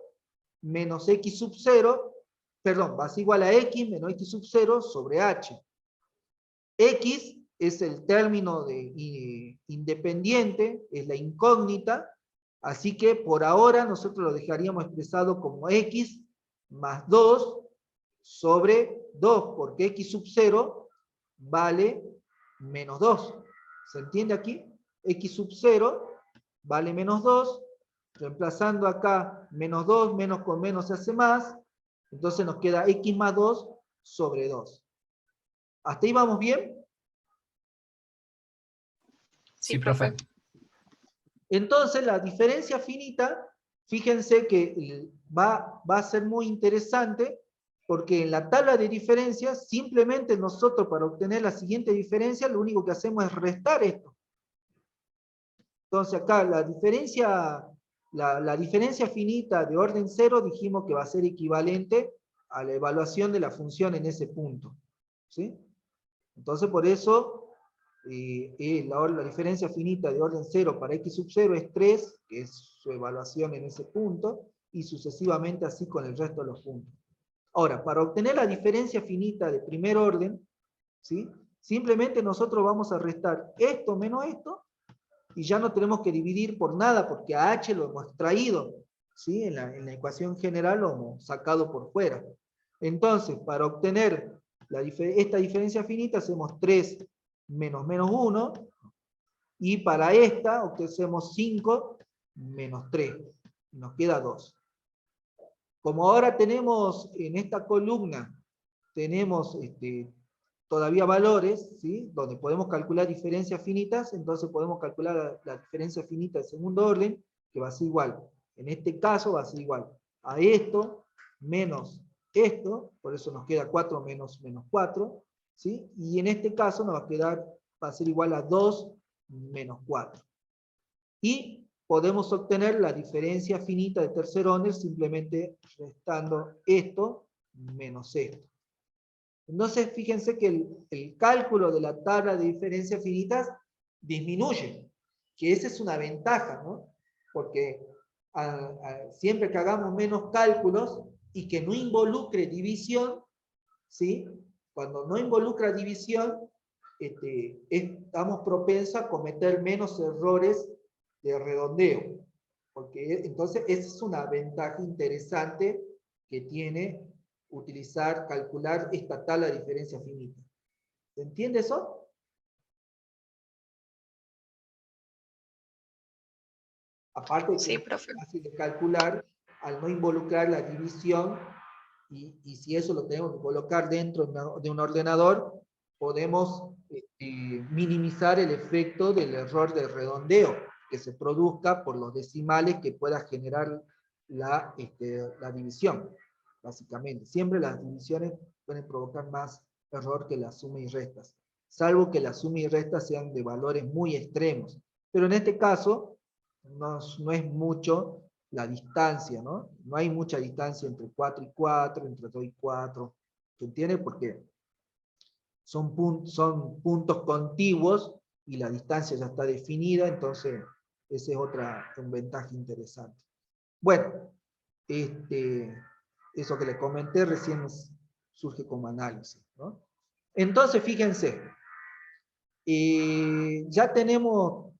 A: menos x sub 0, perdón, va a ser igual a x menos x sub 0 sobre h. X es el término independiente, es la incógnita, así que por ahora nosotros lo dejaríamos expresado como x más 2 sobre 2, porque x sub 0 vale menos 2. ¿Se entiende aquí? X sub 0 vale menos 2, reemplazando acá menos 2, menos con menos se hace más, entonces nos queda x más 2 sobre 2. ¿Hasta ahí vamos bien?
C: Sí, profe.
A: Entonces la diferencia finita, fíjense que va a ser muy interesante, porque en la tabla de diferencias, simplemente nosotros para obtener la siguiente diferencia, lo único que hacemos es restar esto. Entonces acá la diferencia finita de orden 0 dijimos que va a ser equivalente a la evaluación de la función en ese punto. ¿Sí? Entonces por eso la diferencia finita de orden 0 para x sub 0 es 3, que es su evaluación en ese punto, y sucesivamente así con el resto de los puntos. Ahora, para obtener la diferencia finita de primer orden, ¿sí? Simplemente nosotros vamos a restar esto menos esto, y ya no tenemos que dividir por nada, porque a h lo hemos extraído, ¿sí? En la ecuación general lo hemos sacado por fuera. Entonces, para obtener esta diferencia finita, hacemos 3 menos 1, y para esta obtenemos 5 menos 3, nos queda 2. Como ahora tenemos en esta columna, tenemos todavía valores, ¿sí? Donde podemos calcular diferencias finitas, entonces podemos calcular la diferencia finita de segundo orden, que va a ser igual. En este caso va a ser igual a esto menos esto, por eso nos queda 4 menos 4, ¿sí? Y en este caso nos va a ser igual a 2 menos 4. Y podemos obtener la diferencia finita de tercer orden simplemente restando esto menos esto. Entonces, fíjense que el cálculo de la tabla de diferencias finitas disminuye, que esa es una ventaja, ¿no? Porque siempre que hagamos menos cálculos y que no involucre división, ¿sí? Cuando no involucra división, estamos propensos a cometer menos errores de redondeo. Porque entonces esa es una ventaja interesante que tiene calcular esta tabla de diferencia finita. ¿Se entiende eso? Aparte que
C: Sí,
A: es
C: profe.
A: fácil de calcular al no involucrar la división, y si eso lo tenemos que colocar dentro de un ordenador, podemos minimizar el efecto del error de redondeo que se produzca por los decimales que pueda generar la división, básicamente. Siempre las divisiones pueden provocar más error que las sumas y restas, salvo que las sumas y restas sean de valores muy extremos. Pero en este caso, no es mucho la distancia, ¿no? No hay mucha distancia entre 4 y 4, entre 2 y 4, ¿se entiende? Porque son puntos contiguos y la distancia ya está definida, entonces esa es otra ventaja interesante. Bueno, eso que le comenté recién surge como análisis, ¿no? Entonces, fíjense, ya tenemos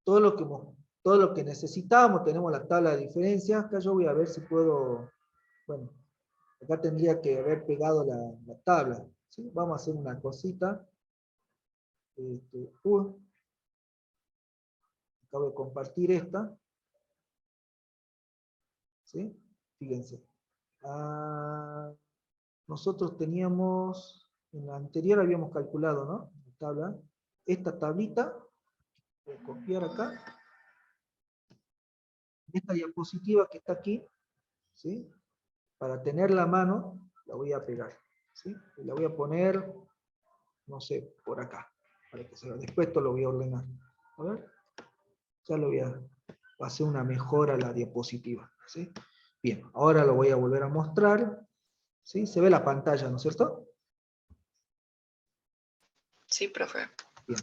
A: todo lo que necesitamos, tenemos la tabla de diferencias. Acá yo voy a ver si puedo, bueno, acá tendría que haber pegado la tabla, ¿sí? Vamos a hacer una cosita. Acabo de compartir esta, ¿sí? Fíjense. Nosotros teníamos, en la anterior habíamos calculado, ¿no? La tabla, esta tablita, voy a copiar acá. Esta diapositiva que está aquí, ¿sí? Para tenerla a mano, la voy a pegar, ¿sí? Y la voy a poner, no sé, por acá, para que se vea. Después esto lo voy a ordenar. A ver, ya lo voy a hacer una mejora a la diapositiva, ¿sí? Bien, ahora lo voy a volver a mostrar, ¿sí? Se ve la pantalla, ¿no es cierto?
C: Sí, profe.
A: Bien.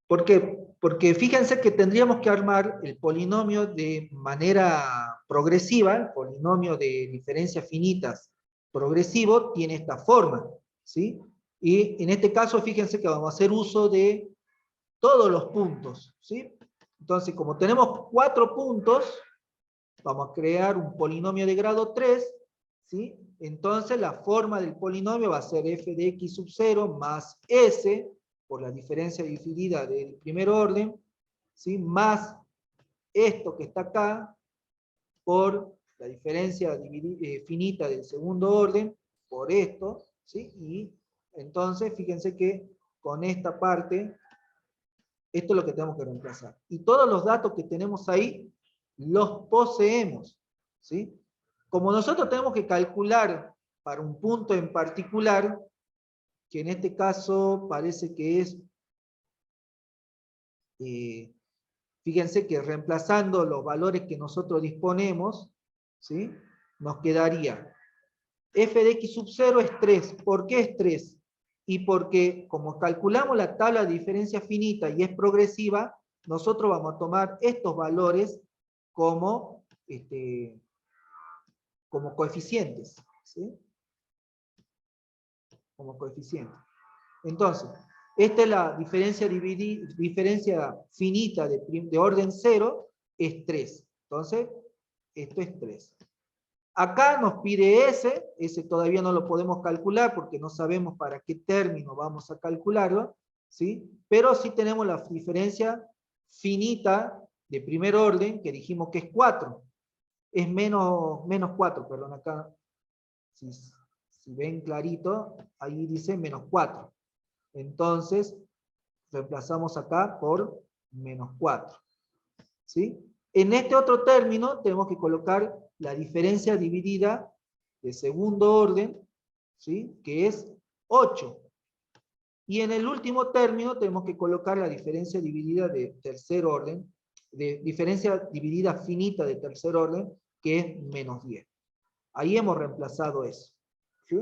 A: ¿Por qué? Porque fíjense que tendríamos que armar el polinomio de manera progresiva, el polinomio de diferencias finitas progresivo tiene esta forma, ¿sí? Y en este caso fíjense que vamos a hacer uso de todos los puntos, ¿sí? Entonces, como tenemos 4 puntos, vamos a crear un polinomio de grado 3, ¿sí? Entonces la forma del polinomio va a ser f de x sub 0 más s, por la diferencia dividida del primer orden, ¿sí? Más esto que está acá, por la diferencia finita del segundo orden, por esto, ¿sí? Y entonces fíjense que con esta parte Esto es lo que tenemos que reemplazar. Y todos los datos que tenemos ahí los poseemos, ¿sí? Como nosotros tenemos que calcular para un punto en particular, que en este caso parece que es, fíjense que reemplazando los valores que nosotros disponemos, ¿sí? Nos quedaría f de x sub 0 es 3. ¿Por qué es 3? Y porque como calculamos la tabla de diferencia finita y es progresiva, nosotros vamos a tomar estos valores como, como coeficientes, ¿sí? Como coeficientes. Entonces, esta es la diferencia, diferencia finita de orden 0, es 3. Entonces, esto es 3. Acá nos pide ese todavía no lo podemos calcular porque no sabemos para qué término vamos a calcularlo, ¿sí? Pero sí tenemos la diferencia finita de primer orden que dijimos que es 4. Es menos 4, perdón, acá, si ven clarito, ahí dice menos 4. Entonces, reemplazamos acá por menos 4, ¿sí? En este otro término tenemos que colocar la diferencia dividida de segundo orden, ¿sí? Que es 8. Y en el último término tenemos que colocar la diferencia dividida de tercer orden, de diferencia dividida finita de tercer orden, que es menos 10. Ahí hemos reemplazado eso, ¿sí?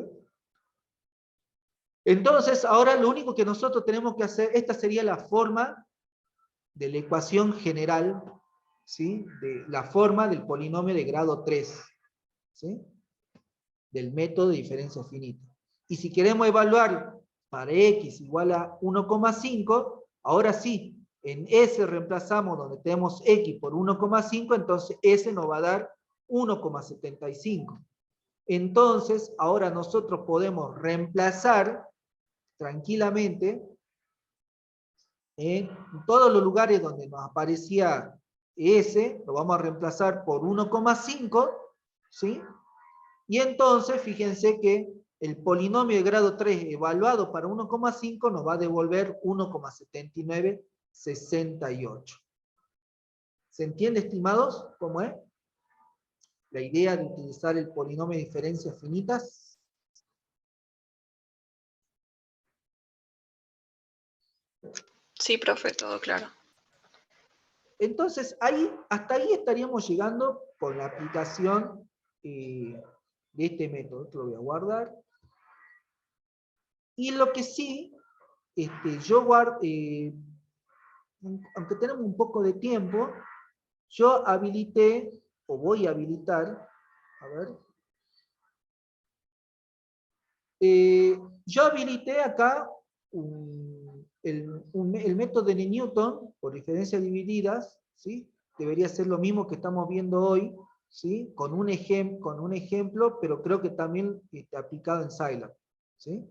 A: Entonces, ahora lo único que nosotros tenemos que hacer, esta sería la forma de la ecuación general, ¿sí? De la forma del polinomio de grado 3, ¿sí? Del método de diferencia finita. Y si queremos evaluar para x igual a 1,5, ahora sí, en S reemplazamos donde tenemos x por 1,5, entonces S nos va a dar 1,75. Entonces, ahora nosotros podemos reemplazar tranquilamente en todos los lugares donde nos aparecía S, lo vamos a reemplazar por 1,5, ¿sí? Y entonces, fíjense que el polinomio de grado 3 evaluado para 1,5 nos va a devolver 1,7968. ¿Se entiende, estimados, cómo es? La idea de utilizar el polinomio de diferencias finitas.
C: Sí, profe, todo claro.
A: Entonces, hasta ahí estaríamos llegando con la aplicación de este método. Esto lo voy a guardar. Y lo que sí, yo guardo, aunque tenemos un poco de tiempo, yo habilité, o voy a habilitar, a ver, yo habilité acá el método de Newton por diferencias divididas, ¿sí? Debería ser lo mismo que estamos viendo hoy, ¿sí? Con un ejemplo, pero creo que también aplicado en Scilab, ¿sí?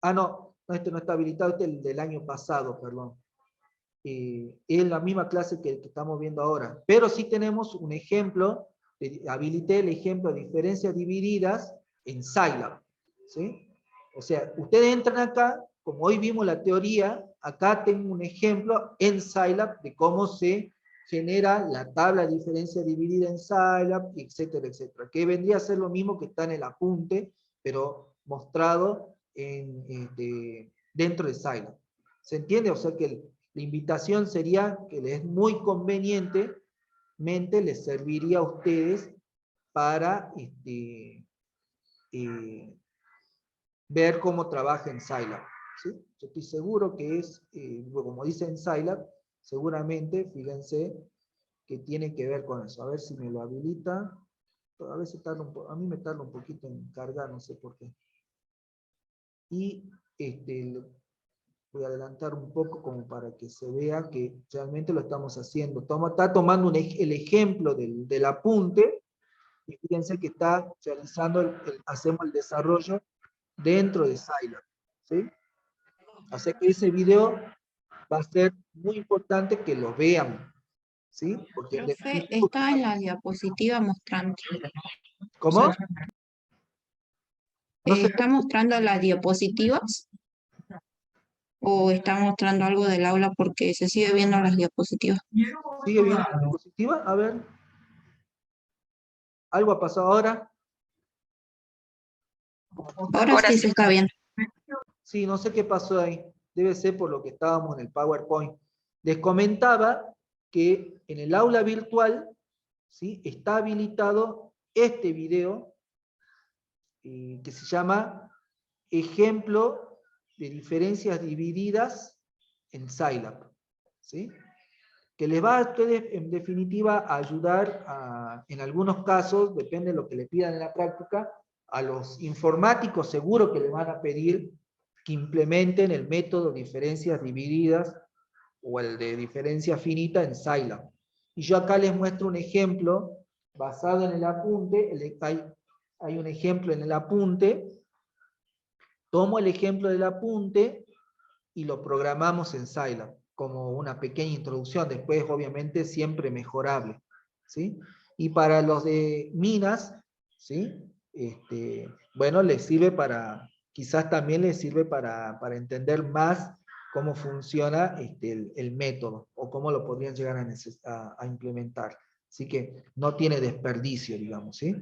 A: Ah, no, este no está habilitado, este es el del año pasado, perdón. Es la misma clase que estamos viendo ahora, pero sí tenemos un ejemplo, habilité el ejemplo de diferencias divididas en Scilab, ¿sí? O sea, ustedes entran acá, como hoy vimos la teoría, acá tengo un ejemplo en Scilab de cómo se genera la tabla de diferencia dividida en Scilab, etcétera, etcétera, que vendría a ser lo mismo que está en el apunte, pero mostrado dentro de Scilab. ¿Se entiende? O sea que la invitación sería que les es muy convenientemente les serviría a ustedes para ver cómo trabaja en Scilab, ¿sí? Yo estoy seguro que es, como dice en Scilab, seguramente, fíjense, que tiene que ver con eso. A ver si me lo habilita. A veces a mí me tarda un poquito en cargar, no sé por qué. Y voy a adelantar un poco como para que se vea que realmente lo estamos haciendo. Está tomando el ejemplo del apunte, y fíjense que está realizando, hacemos el desarrollo dentro de Scilab, ¿sí? Así que ese video va a ser muy importante que lo vean, ¿sí? Porque en
F: Profe,
A: definitiva,
F: está en la diapositiva mostrando.
A: ¿cómo? No sé,
F: ¿Está mostrando las diapositivas? ¿O está mostrando algo del aula porque se sigue viendo las diapositivas?
A: ¿Sigue viendo la diapositiva? A ver. ¿Algo ha pasado ahora?
F: Ahora
C: Ahora
F: sí
C: sí.
F: se está viendo.
A: Sí, no sé qué pasó ahí. Debe ser por lo que estábamos en el PowerPoint. Les comentaba que en el aula virtual, ¿sí?, está habilitado este video que se llama Ejemplo de diferencias divididas en Scilab, ¿sí?, que les va a ustedes en definitiva a ayudar en algunos casos, depende de lo que le pidan en la práctica, a los informáticos seguro que les van a pedir que implementen el método de diferencias divididas o el de diferencia finita en Scilab. Y yo acá les muestro un ejemplo basado en el apunte, hay un ejemplo en el apunte, tomo el ejemplo del apunte y lo programamos en Scilab como una pequeña introducción, después obviamente siempre mejorable, ¿sí? Y para los de minas, ¿sí?, bueno, les sirve quizás también les sirve para entender más cómo funciona el método, o cómo lo podrían llegar a implementar. Así que no tiene desperdicio, digamos, ¿sí?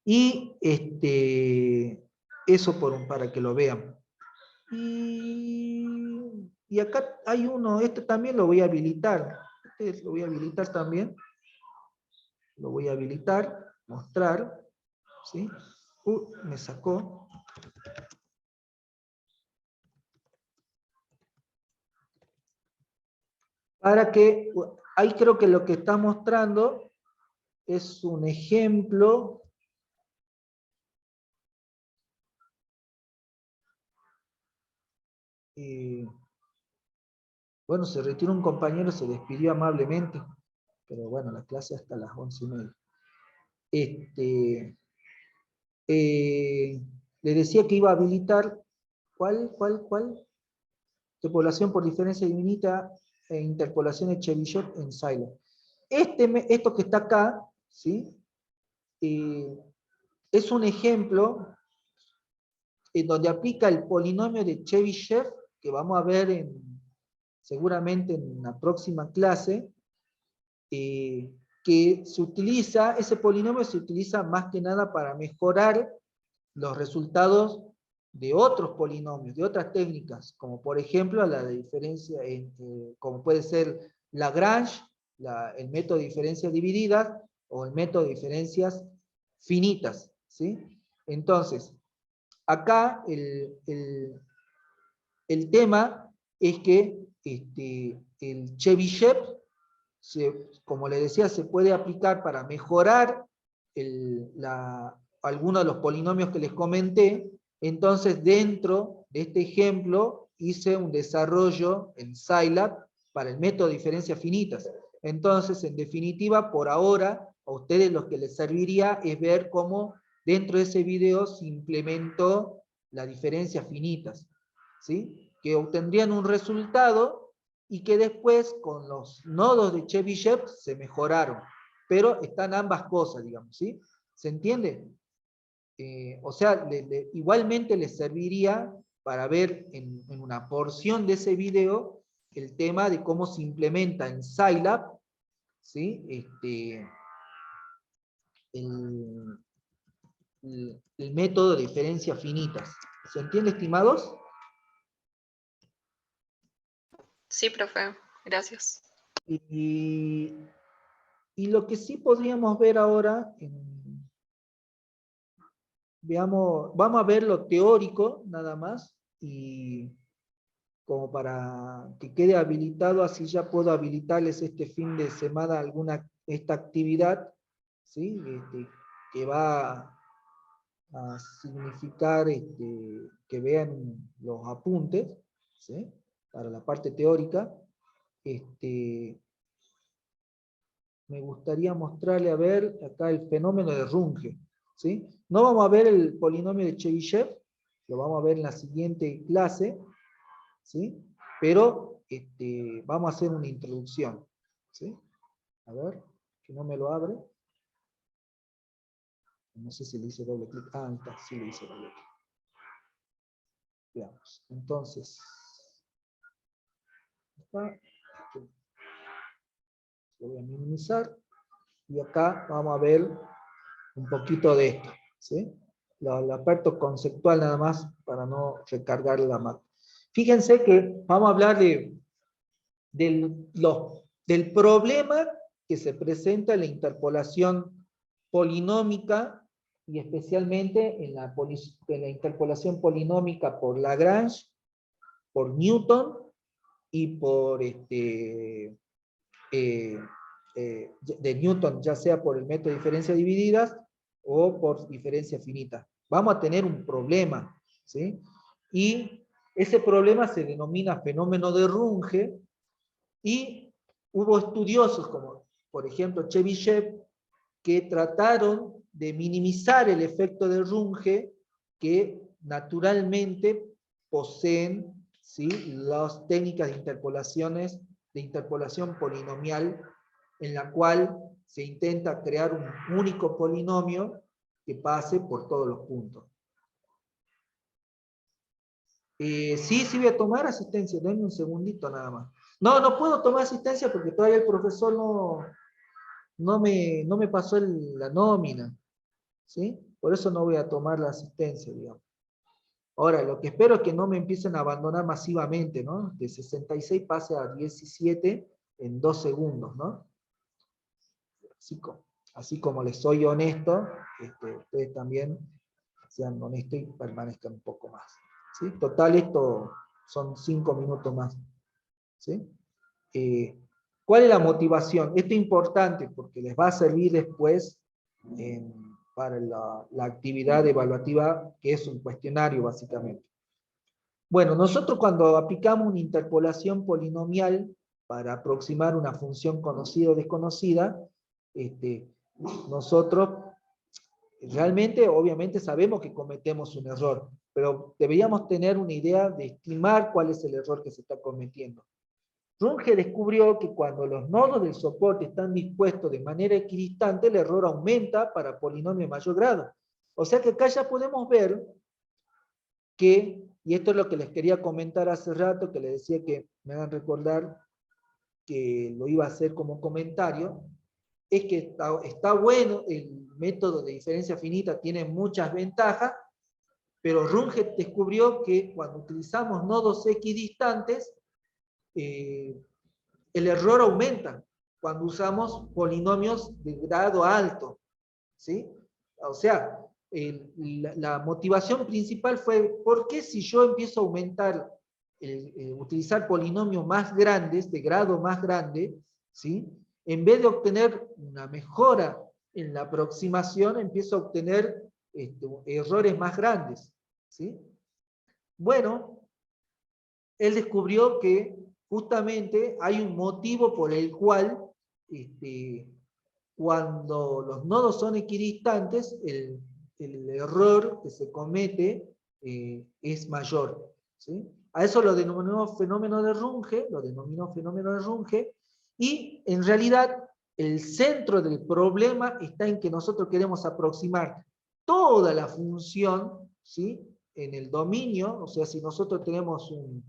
A: Y eso para que lo vean. Y acá hay uno, este también lo voy a habilitar. Este lo voy a habilitar también. Lo voy a habilitar, mostrar. ¿Sí? Me sacó. Para que, ahí creo que lo que está mostrando es un ejemplo. Bueno, se retiró un compañero, se despidió amablemente, pero bueno, la clase hasta las 11:30. Le decía que iba a habilitar, ¿cuál? De población por diferencia diminita e interpolación de Chebyshev en Scilab. Esto que está acá, ¿sí?, es un ejemplo en donde aplica el polinomio de Chebyshev, que vamos a ver seguramente en la próxima clase, que ese polinomio se utiliza más que nada para mejorar los resultados de otros polinomios, de otras técnicas, como por ejemplo la de diferencia, como puede ser Lagrange, el método de diferencias divididas, o el método de diferencias finitas, ¿sí? Entonces, acá el tema es que el Chebyshev, como le decía, se puede aplicar para mejorar algunos de los polinomios que les comenté. Entonces, dentro de este ejemplo, hice un desarrollo en Scilab para el método de diferencias finitas. Entonces, en definitiva, por ahora, a ustedes lo que les serviría es ver cómo dentro de ese video se implementó las diferencias finitas, ¿sí?, que obtendrían un resultado y que después con los nodos de Chebyshev se mejoraron. Pero están ambas cosas, digamos, ¿sí? ¿Se entiende? O sea, igualmente les serviría para ver en una porción de ese video el tema de cómo se implementa en Scilab, ¿sí?, el método de diferencias finitas. ¿Se entiende, estimados?
C: Sí, profe, gracias.
A: Y lo que sí podríamos ver ahora, vamos a ver lo teórico nada más, y como para que quede habilitado, así ya puedo habilitarles este fin de semana esta actividad, ¿sí?, que va a significar que vean los apuntes, ¿sí?, para la parte teórica. Me gustaría mostrarle, a ver, acá el fenómeno de Runge, ¿sí? No vamos a ver el polinomio de Chebyshev, lo vamos a ver en la siguiente clase, ¿sí? Pero vamos a hacer una introducción, ¿sí? A ver, que no me lo abre. No sé si le hice doble clic. Ah, ahí está, sí le hice doble clic. Veamos. Entonces, Acá. Lo voy a minimizar. Y acá vamos a ver un poquito de esto, ¿sí? Lo aperto conceptual nada más para no recargar la máquina. Fíjense que vamos a hablar del problema que se presenta en la interpolación polinómica y especialmente en la interpolación polinómica por Lagrange, por Newton y por de Newton, ya sea por el método de diferencias divididas o por diferencia finita. Vamos a tener un problema, ¿sí? Y ese problema se denomina fenómeno de Runge, y hubo estudiosos como, por ejemplo, Chebyshev, que trataron de minimizar el efecto de Runge que naturalmente poseen, ¿sí?, las técnicas de interpolación polinomial, en la cual se intenta crear un único polinomio que pase por todos los puntos. Sí voy a tomar asistencia, denme un segundito nada más. No puedo tomar asistencia porque todavía el profesor no me pasó la nómina, ¿sí? Por eso no voy a tomar la asistencia, digamos. Ahora, lo que espero es que no me empiecen a abandonar masivamente, ¿no? De 66 pase a 17 en 2 segundos, ¿no? Así como les soy honesto, ustedes también sean honestos y permanezcan un poco más, ¿sí? Total, esto son 5 minutos más, ¿sí? ¿Cuál es la motivación? Esto es importante porque les va a servir después para la actividad evaluativa, que es un cuestionario básicamente. Bueno, nosotros cuando aplicamos una interpolación polinomial para aproximar una función conocida o desconocida, nosotros realmente, obviamente sabemos que cometemos un error, pero deberíamos tener una idea de estimar cuál es el error que se está cometiendo. Runge descubrió que cuando los nodos del soporte están dispuestos de manera equidistante, el error aumenta para polinomios de mayor grado. O sea que acá ya podemos ver que, y esto es lo que les quería comentar hace rato, que les decía que me hagan recordar que lo iba a hacer como comentario, es que está bueno, el método de diferencia finita tiene muchas ventajas, pero Runge descubrió que cuando utilizamos nodos equidistantes, el error aumenta cuando usamos polinomios de grado alto, ¿sí? O sea, la motivación principal fue, ¿por qué si yo empiezo a aumentar, utilizar polinomios más grandes, de grado más grande, ¿sí?, en vez de obtener una mejora en la aproximación, empiezo a obtener errores más grandes, ¿sí? Bueno, él descubrió que justamente hay un motivo por el cual cuando los nodos son equidistantes, el error que se comete es mayor, ¿sí? A eso lo denominó fenómeno de Runge, y en realidad el centro del problema está en que nosotros queremos aproximar toda la función, ¿sí?, en el dominio. O sea, si nosotros tenemos un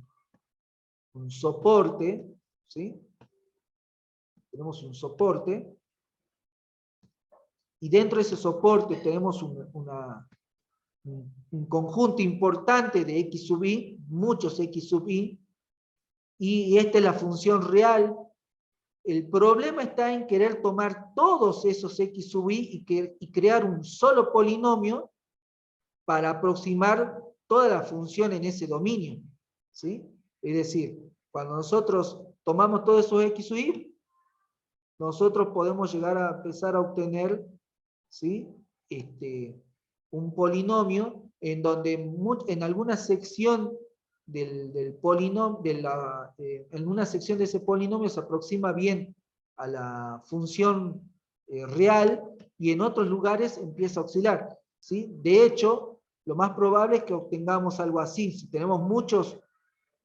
A: soporte, ¿sí? Tenemos un soporte, y dentro de ese soporte tenemos un conjunto importante de x sub i, muchos x sub i, y esta es la función real. El problema está en querer tomar todos esos x sub i y crear un solo polinomio para aproximar toda la función en ese dominio, ¿sí? Es decir, cuando nosotros tomamos todos esos x sub i, nosotros podemos llegar a empezar a obtener, ¿sí?, un polinomio en donde en alguna sección del polinomio, en una sección de ese polinomio se aproxima bien a la función real, y en otros lugares empieza a oscilar, ¿sí? De hecho, lo más probable es que obtengamos algo así. Si tenemos muchos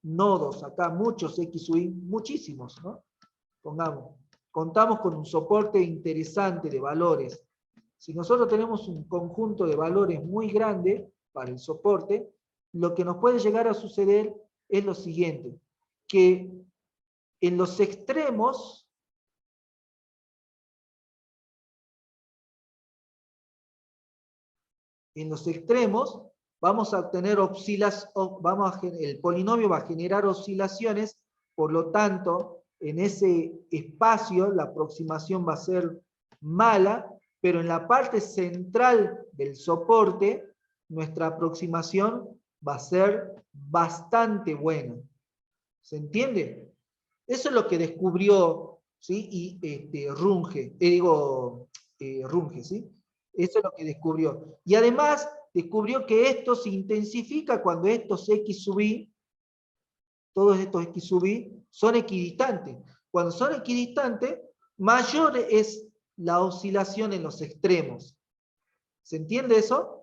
A: nodos acá, muchos x sub i, muchísimos, ¿no? Pongamos, contamos con un soporte interesante de valores. Si nosotros tenemos un conjunto de valores muy grande para el soporte, lo que nos puede llegar a suceder es lo siguiente, que en los extremos, vamos a obtener el polinomio va a generar oscilaciones, por lo tanto, en ese espacio la aproximación va a ser mala, pero en la parte central del soporte, nuestra aproximación va a ser bastante buena. ¿Se entiende? Eso es lo que descubrió, ¿sí? Y Runge, Runge, ¿sí? Eso es lo que descubrió. Y además descubrió que esto se intensifica cuando estos X sub I, todos estos X sub I, son equidistantes. Cuando son equidistantes, mayor es la oscilación en los extremos. ¿Se entiende eso?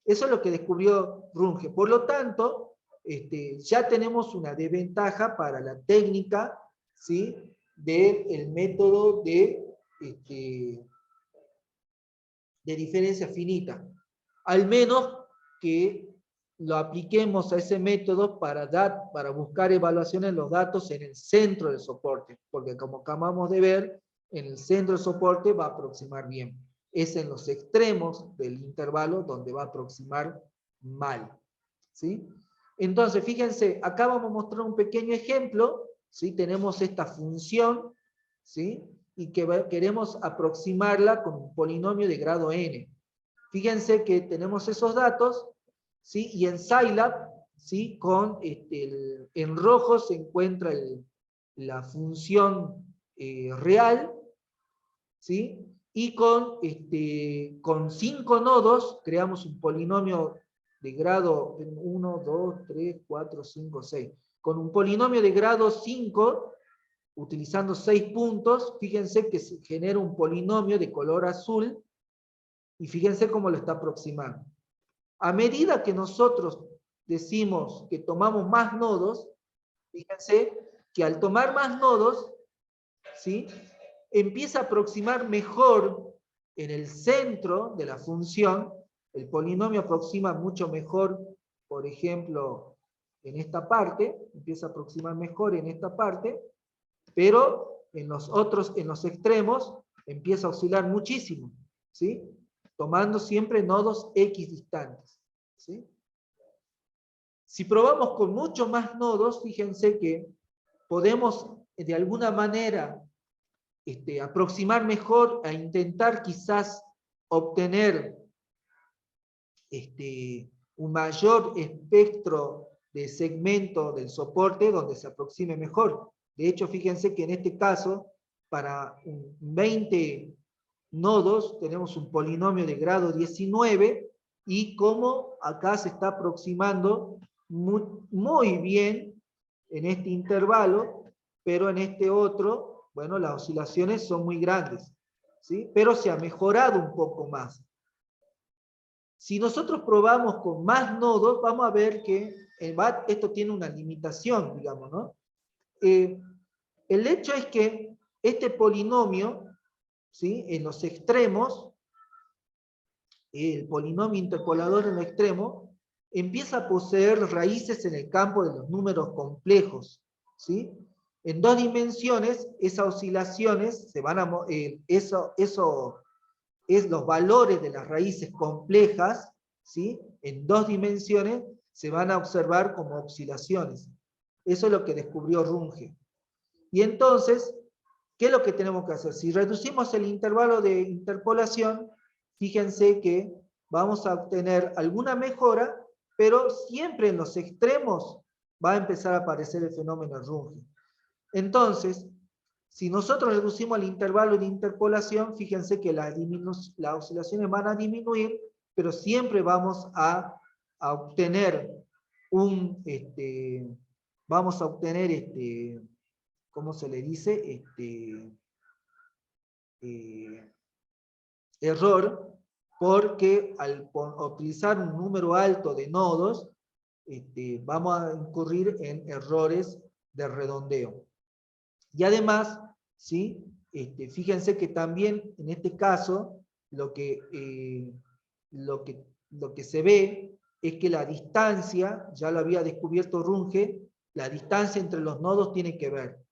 A: Eso es lo que descubrió Runge. Por lo tanto, ya tenemos una desventaja para la técnica, ¿sí?, del método de diferencia finita. Al menos que lo apliquemos a ese método para buscar evaluaciones de los datos en el centro del soporte, porque como acabamos de ver, en el centro del soporte va a aproximar bien. Es en los extremos del intervalo donde va a aproximar mal, ¿sí? Entonces, fíjense, acá vamos a mostrar un pequeño ejemplo, ¿sí? Tenemos esta función, ¿sí? Y que queremos aproximarla con un polinomio de grado n. Fíjense que tenemos esos datos, ¿sí? Y en Scilab, ¿sí?, en rojo se encuentra la función real, ¿sí? Y con 5 nodos creamos un polinomio de grado 1, 2, 3, 4, 5, 6. Con un polinomio de grado 5, utilizando 6 puntos, fíjense que se genera un polinomio de color azul, y fíjense cómo lo está aproximando. A medida que nosotros decimos que tomamos más nodos, fíjense que al tomar más nodos, ¿sí?, empieza a aproximar mejor en el centro de la función. El polinomio aproxima mucho mejor, por ejemplo, en esta parte, empieza a aproximar mejor en esta parte, pero en los extremos, empieza a oscilar muchísimo, ¿sí?, tomando siempre nodos X distantes, ¿sí? Si probamos con muchos más nodos, fíjense que podemos de alguna manera aproximar mejor a intentar quizás obtener un mayor espectro de segmento del soporte donde se aproxime mejor. De hecho, fíjense que en este caso, para 20 nodos, tenemos un polinomio de grado 19, y como acá se está aproximando muy bien en este intervalo, pero en este otro, bueno, las oscilaciones son muy grandes, ¿sí? Pero se ha mejorado un poco más. Si nosotros probamos con más nodos, vamos a ver que esto tiene una limitación, digamos, ¿no? El hecho es que este polinomio, ¿sí?, en los extremos, el polinomio interpolador en los extremos, empieza a poseer raíces en el campo de los números complejos, ¿sí? En 2 dimensiones, esas oscilaciones se van a... eso es los valores de las raíces complejas, ¿sí?, en 2 dimensiones se van a observar como oscilaciones. Eso es lo que descubrió Runge. Y entonces, ¿qué es lo que tenemos que hacer? Si reducimos el intervalo de interpolación, fíjense que vamos a obtener alguna mejora, pero siempre en los extremos va a empezar a aparecer el fenómeno Runge. Entonces, si nosotros reducimos el intervalo de interpolación, fíjense que las oscilaciones van a disminuir, pero siempre vamos a obtener ¿cómo se le dice? Error, porque al utilizar un número alto de nodos, vamos a incurrir en errores de redondeo. Y además, ¿sí?, fíjense que también en este caso, lo que se ve es que la distancia, ya lo había descubierto Runge, la distancia entre los nodos tiene que ver.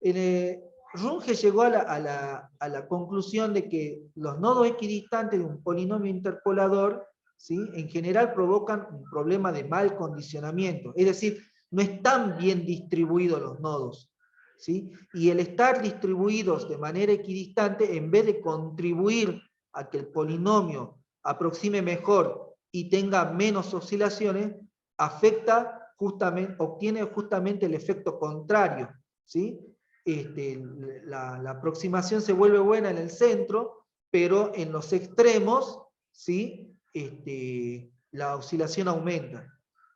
A: Runge llegó a la conclusión de que los nodos equidistantes de un polinomio interpolador, ¿sí?, en general provocan un problema de mal condicionamiento, es decir, no están bien distribuidos los nodos, ¿sí? Y el estar distribuidos de manera equidistante, en vez de contribuir a que el polinomio aproxime mejor y tenga menos oscilaciones, afecta justamente, obtiene justamente el efecto contrario, ¿sí? La aproximación se vuelve buena en el centro, pero en los extremos, ¿sí?, la oscilación aumenta.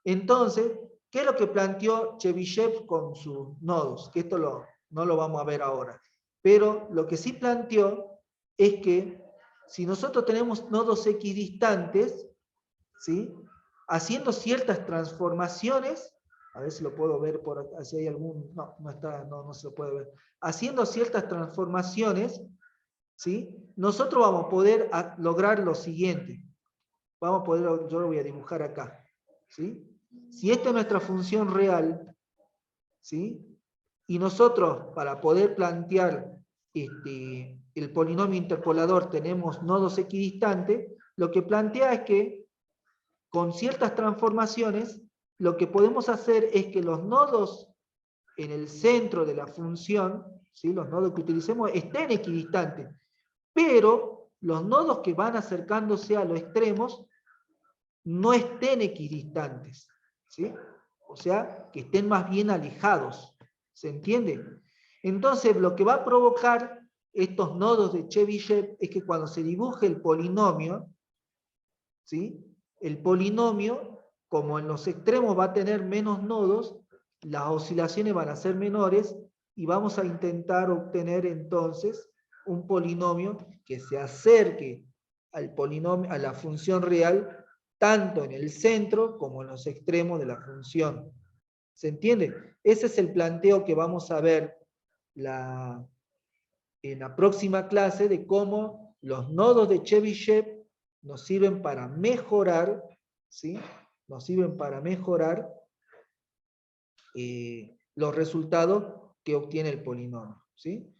A: Entonces, ¿qué es lo que planteó Chebyshev con sus nodos? Que esto no lo vamos a ver ahora. Pero lo que sí planteó es que si nosotros tenemos nodos equidistantes, ¿sí?, haciendo ciertas transformaciones, a ver si lo puedo ver por acá, si hay algún, no se lo puede ver, haciendo ciertas transformaciones, ¿sí?, nosotros vamos a poder lograr lo siguiente. Vamos a poder, yo lo voy a dibujar acá, ¿sí? Si esta es nuestra función real, ¿sí?, y nosotros para poder plantear el polinomio interpolador tenemos nodos equidistantes, lo que plantea es que con ciertas transformaciones lo que podemos hacer es que los nodos en el centro de la función, ¿sí?, los nodos que utilicemos estén equidistantes, pero los nodos que van acercándose a los extremos no estén equidistantes, ¿sí? O sea, que estén más bien alejados, ¿se entiende? Entonces, lo que va a provocar estos nodos de Chebyshev es que cuando se dibuje el polinomio, ¿sí?, el polinomio, como en los extremos va a tener menos nodos, las oscilaciones van a ser menores y vamos a intentar obtener entonces un polinomio que se acerque al polinomio, a la función real, tanto en el centro como en los extremos de la función. ¿Se entiende? Ese es el planteo que vamos a ver en la próxima clase, de cómo los nodos de Chebyshev nos sirven para mejorar, ¿sí?, nos sirven para mejorar los resultados que obtiene el polinomio, ¿sí?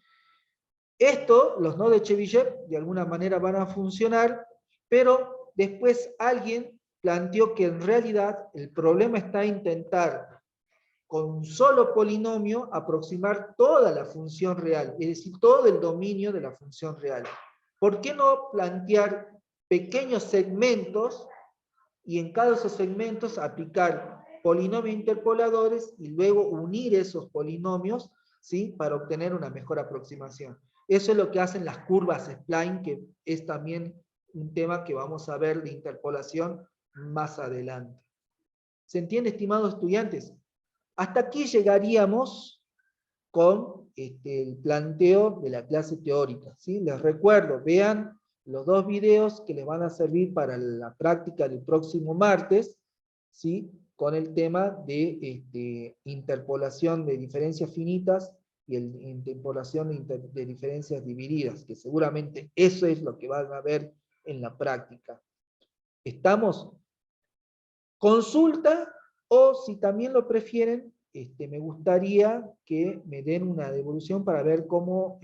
A: Esto, los nodos de Chebyshev, de alguna manera van a funcionar, pero después alguien planteó que en realidad el problema está en intentar con un solo polinomio aproximar toda la función real, es decir, todo el dominio de la función real. ¿Por qué no plantear pequeños segmentos y en cada de esos segmentos aplicar polinomios interpoladores y luego unir esos polinomios, ¿sí?, para obtener una mejor aproximación? Eso es lo que hacen las curvas spline, que es también un tema que vamos a ver de interpolación más adelante. ¿Se entiende, estimados estudiantes? Hasta aquí llegaríamos con el planteo de la clase teórica, ¿sí? Les recuerdo, vean los dos videos que les van a servir para la práctica del próximo martes, ¿sí?, con el tema de interpolación de diferencias finitas y interpolación de diferencias divididas, que seguramente eso es lo que van a ver en la práctica. ¿Estamos? Consulta, o si también lo prefieren, me gustaría que me den una devolución para ver cómo